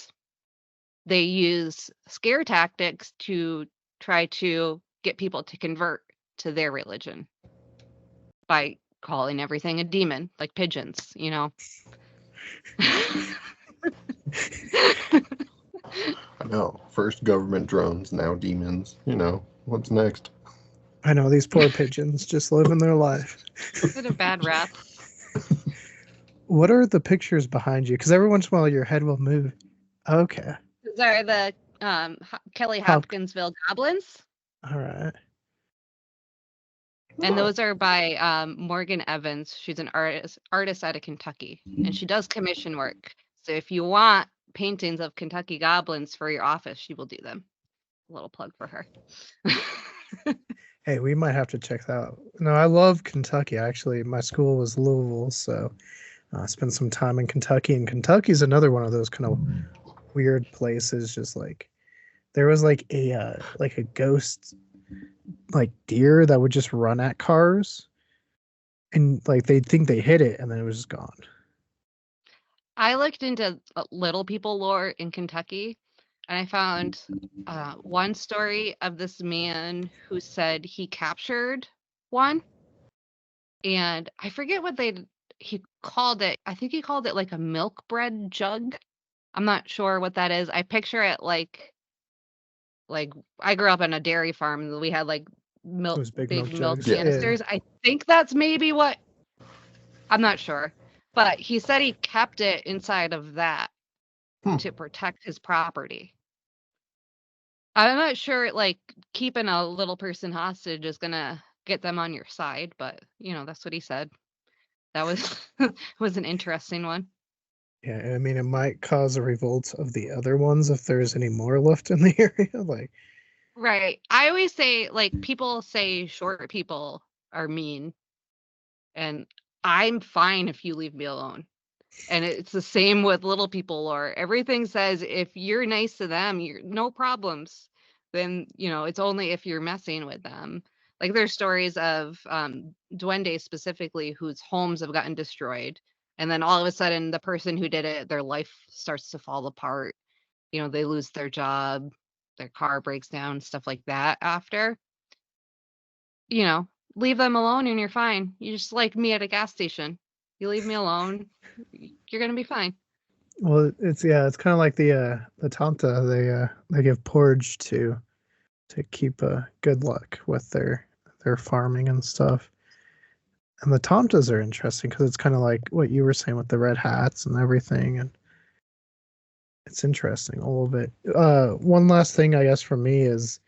they use scare tactics to try to get people to convert to their religion by calling everything a demon, like pigeons, I know. First government drones, now demons. What's next? I know, these poor pigeons just living their life. Is it a bad rap? What are the pictures behind you? Because every once in a while your head will move. Okay. These are the Kelly Hop. Hopkinsville Goblins. All right. And those are by Morgan Evans. She's an artist out of Kentucky, and she does commission work. So if you want paintings of Kentucky goblins for your office, she will do them. A little plug for her. Hey, we might have to check that out. No, I love Kentucky. Actually, my school was Louisville, so I spent some time in Kentucky. And Kentucky's another one of those kind of weird places. Just like there was like a ghost like deer that would just run at cars, and like they'd think they hit it, and then it was just gone. I looked into little people lore in Kentucky, and I found one story of this man who said he captured one, and I forget what he called it. I think he called it like a milk bread jug. I'm not sure what that is. I picture it like I grew up on a dairy farm, and we had like Those big milk milk jugs. Yeah. canisters. I think that's maybe what. I'm not sure, but he said he kept it inside of that to protect his property. I'm not sure, like, keeping a little person hostage is gonna get them on your side, but that's what he said. That was was an interesting one. Yeah, I mean, it might cause a revolt of the other ones if there's any more left in the area. Like, Right. I always say, like, people say short people are mean, and I'm fine if you leave me alone. And it's the same with little people, or everything says if you're nice to them, you're no problems. Then, it's only if you're messing with them. Like there's stories of duendes specifically whose homes have gotten destroyed. And then all of a sudden, the person who did it, their life starts to fall apart. They lose their job, their car breaks down, stuff like that after. Leave them alone and you're fine. You're just like me at a gas station. You leave me alone, you're gonna be fine. well, it's kind of like the Tanta. They give porridge to keep good luck with their farming and stuff. And the Tantas are interesting because it's kind of like what you were saying with the red hats and everything, and it's interesting, all of it. One last thing, I guess, for me is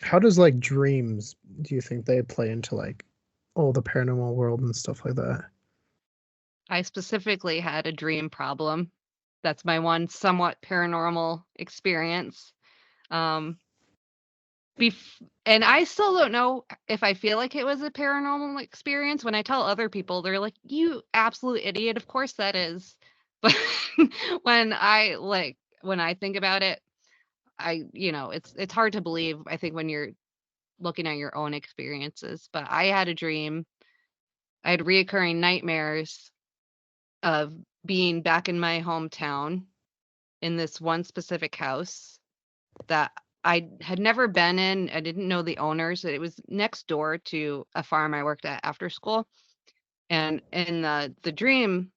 how does like dreams, do you think they play into like all the paranormal world and stuff like that? I specifically had a dream problem. That's my one somewhat paranormal experience. Um, and I still don't know if I feel like it was a paranormal experience. When I tell other people, they're like, "You absolute idiot! Of course that is." But when I think about it, it's hard to believe. I think when you're looking at your own experiences, but I had a dream. I had reoccurring nightmares of being back in my hometown in this one specific house that I had never been in. I didn't know the owners. It was next door to a farm I worked at after school. And in the dream,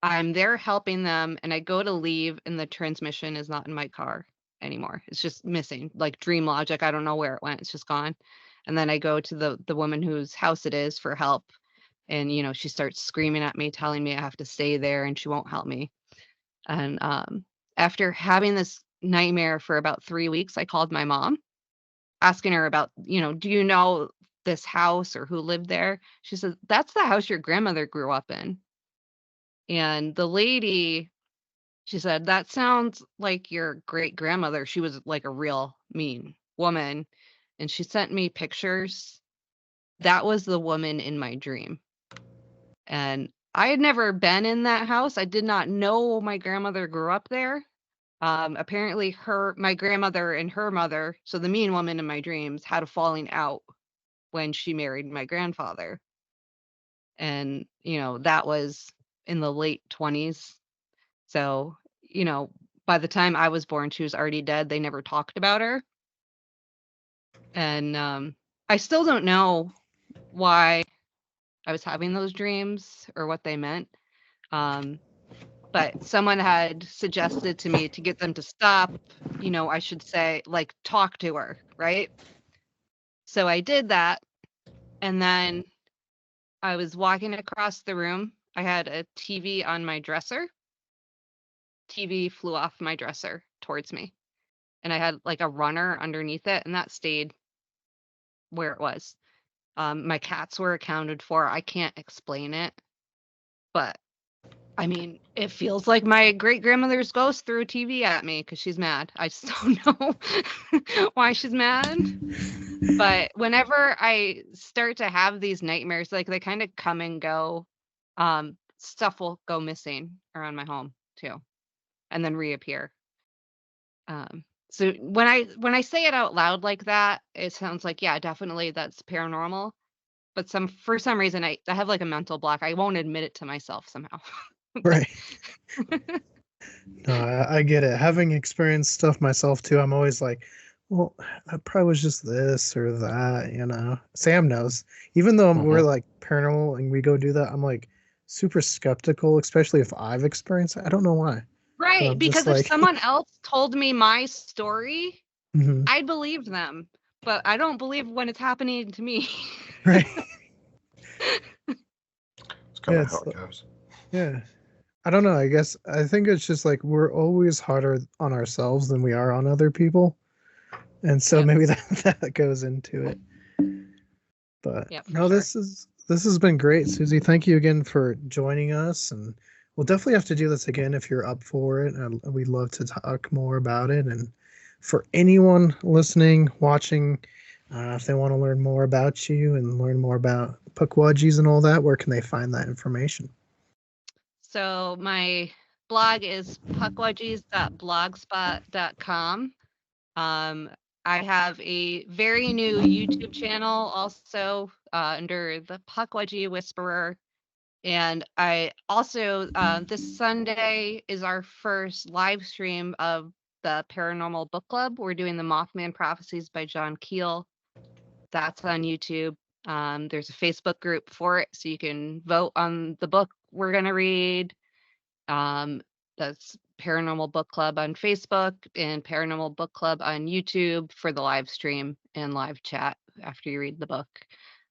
I'm there helping them, and I go to leave, and the transmission is not in my car anymore. It's just missing, like dream logic. I don't know where it went. It's just gone. And then I go to the woman whose house it is for help. And, she starts screaming at me, telling me I have to stay there and she won't help me. And after having this nightmare for about 3 weeks, I called my mom, asking her about, do you know this house or who lived there? She said, that's the house your grandmother grew up in. And the lady, she said, that sounds like your great grandmother. She was like a real mean woman. And she sent me pictures. That was the woman in my dream. And I had never been in that house. I did not know my grandmother grew up there. Apparently my grandmother and her mother, so the mean woman in my dreams, had a falling out when she married my grandfather. And, that was in the late 20s. So, by the time I was born, she was already dead. They never talked about her. And I still don't know why I was having those dreams or what they meant. But someone had suggested to me to get them to stop, I should say, like, talk to her, right? So I did that. And then I was walking across the room. I had a TV on my dresser. TV flew off my dresser. towards me. And I had like a runner underneath it, and that stayed where it was. My cats were accounted for. I can't explain it, but I mean, it feels like my great grandmother's ghost threw a TV at me because she's mad. I just don't know why she's mad. But whenever I start to have these nightmares, like they kind of come and go, stuff will go missing around my home too, and then reappear. So when I say it out loud like that, it sounds like, yeah, definitely that's paranormal. But for some reason I have like a mental block. I won't admit it to myself somehow. Right. No, I get it. Having experienced stuff myself too, I'm always like, well, that probably was just this or that, you know. Sam knows. Even though we're like paranormal and we go do that, I'm like super skeptical, especially if I've experienced it. I don't know why. Right, because if someone else told me my story, Mhm. I'd believe them. But I don't believe when it's happening to me. Right. It's kind of how it goes. Yeah. I don't know. I think it's just like we're always harder on ourselves than we are on other people. And so maybe that goes into it. But no, sure. this has been great, Susie. Thank you again for joining us, and we'll definitely have to do this again if you're up for it. And we'd love to talk more about it. And for anyone listening, watching, if they want to learn more about you and learn more about Pukwudgies and all that, where can they find that information? So my blog is pukwudgies.blogspot.com. I have a very new YouTube channel also under the Pukwudgie Whisperer. And I also, this Sunday is our first live stream of the Paranormal Book Club. We're doing the Mothman Prophecies by John Keel. That's on YouTube. There's a Facebook group for it, so you can vote on the book we're going to read. That's Paranormal Book Club on Facebook and Paranormal Book Club on YouTube for the live stream and live chat after you read the book.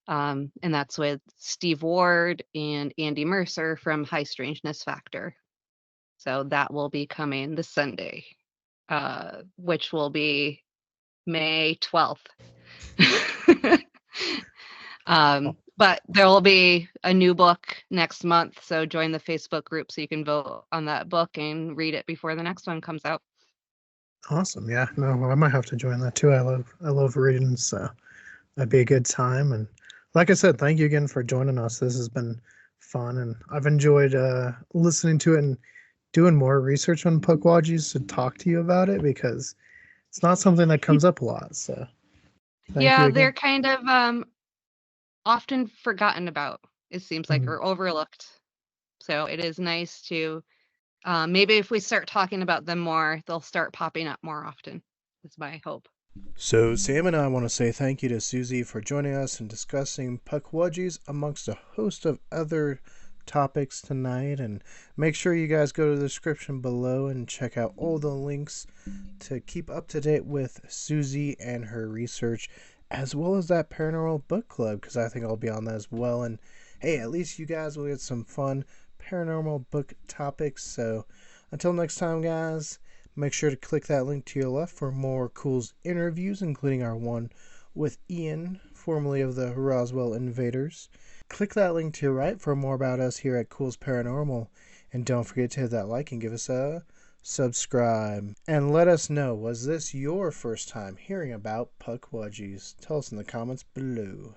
And that's with Steve Ward and Andy Mercer from High Strangeness Factor. So that will be coming this Sunday, which will be May 12th. But there will be a new book next month, so join the Facebook group so you can vote on that book and read it before the next one comes out. Awesome. Yeah. No, I might have to join that too. I love reading, so that'd be a good time. And like I said, thank you again for joining us. This has been fun, and I've enjoyed listening to it and doing more research on Pukwudgies to talk to you about it, because it's not something that comes up a lot. So yeah, they're kind of often forgotten about, it seems like, or overlooked. So it is nice to maybe if we start talking about them more, they'll start popping up more often, is my hope. So Sam and I want to say thank you to Susie for joining us and discussing Pukwudgies amongst a host of other topics tonight. And make sure you guys go to the description below and check out all the links to keep up to date with Susie and her research, as well as that Paranormal Book Club, because I think I'll be on that as well. And hey, at least you guys will get some fun paranormal book topics. So until next time, guys, make sure to click that link to your left for more Culz interviews, including our one with Ian, formerly of the Roswell Invaders. Click that link to your right for more about us here at Culz Paranormal. And don't forget to hit that like and give us a subscribe. And let us know, was this your first time hearing about Pukwudgies? Tell us in the comments below.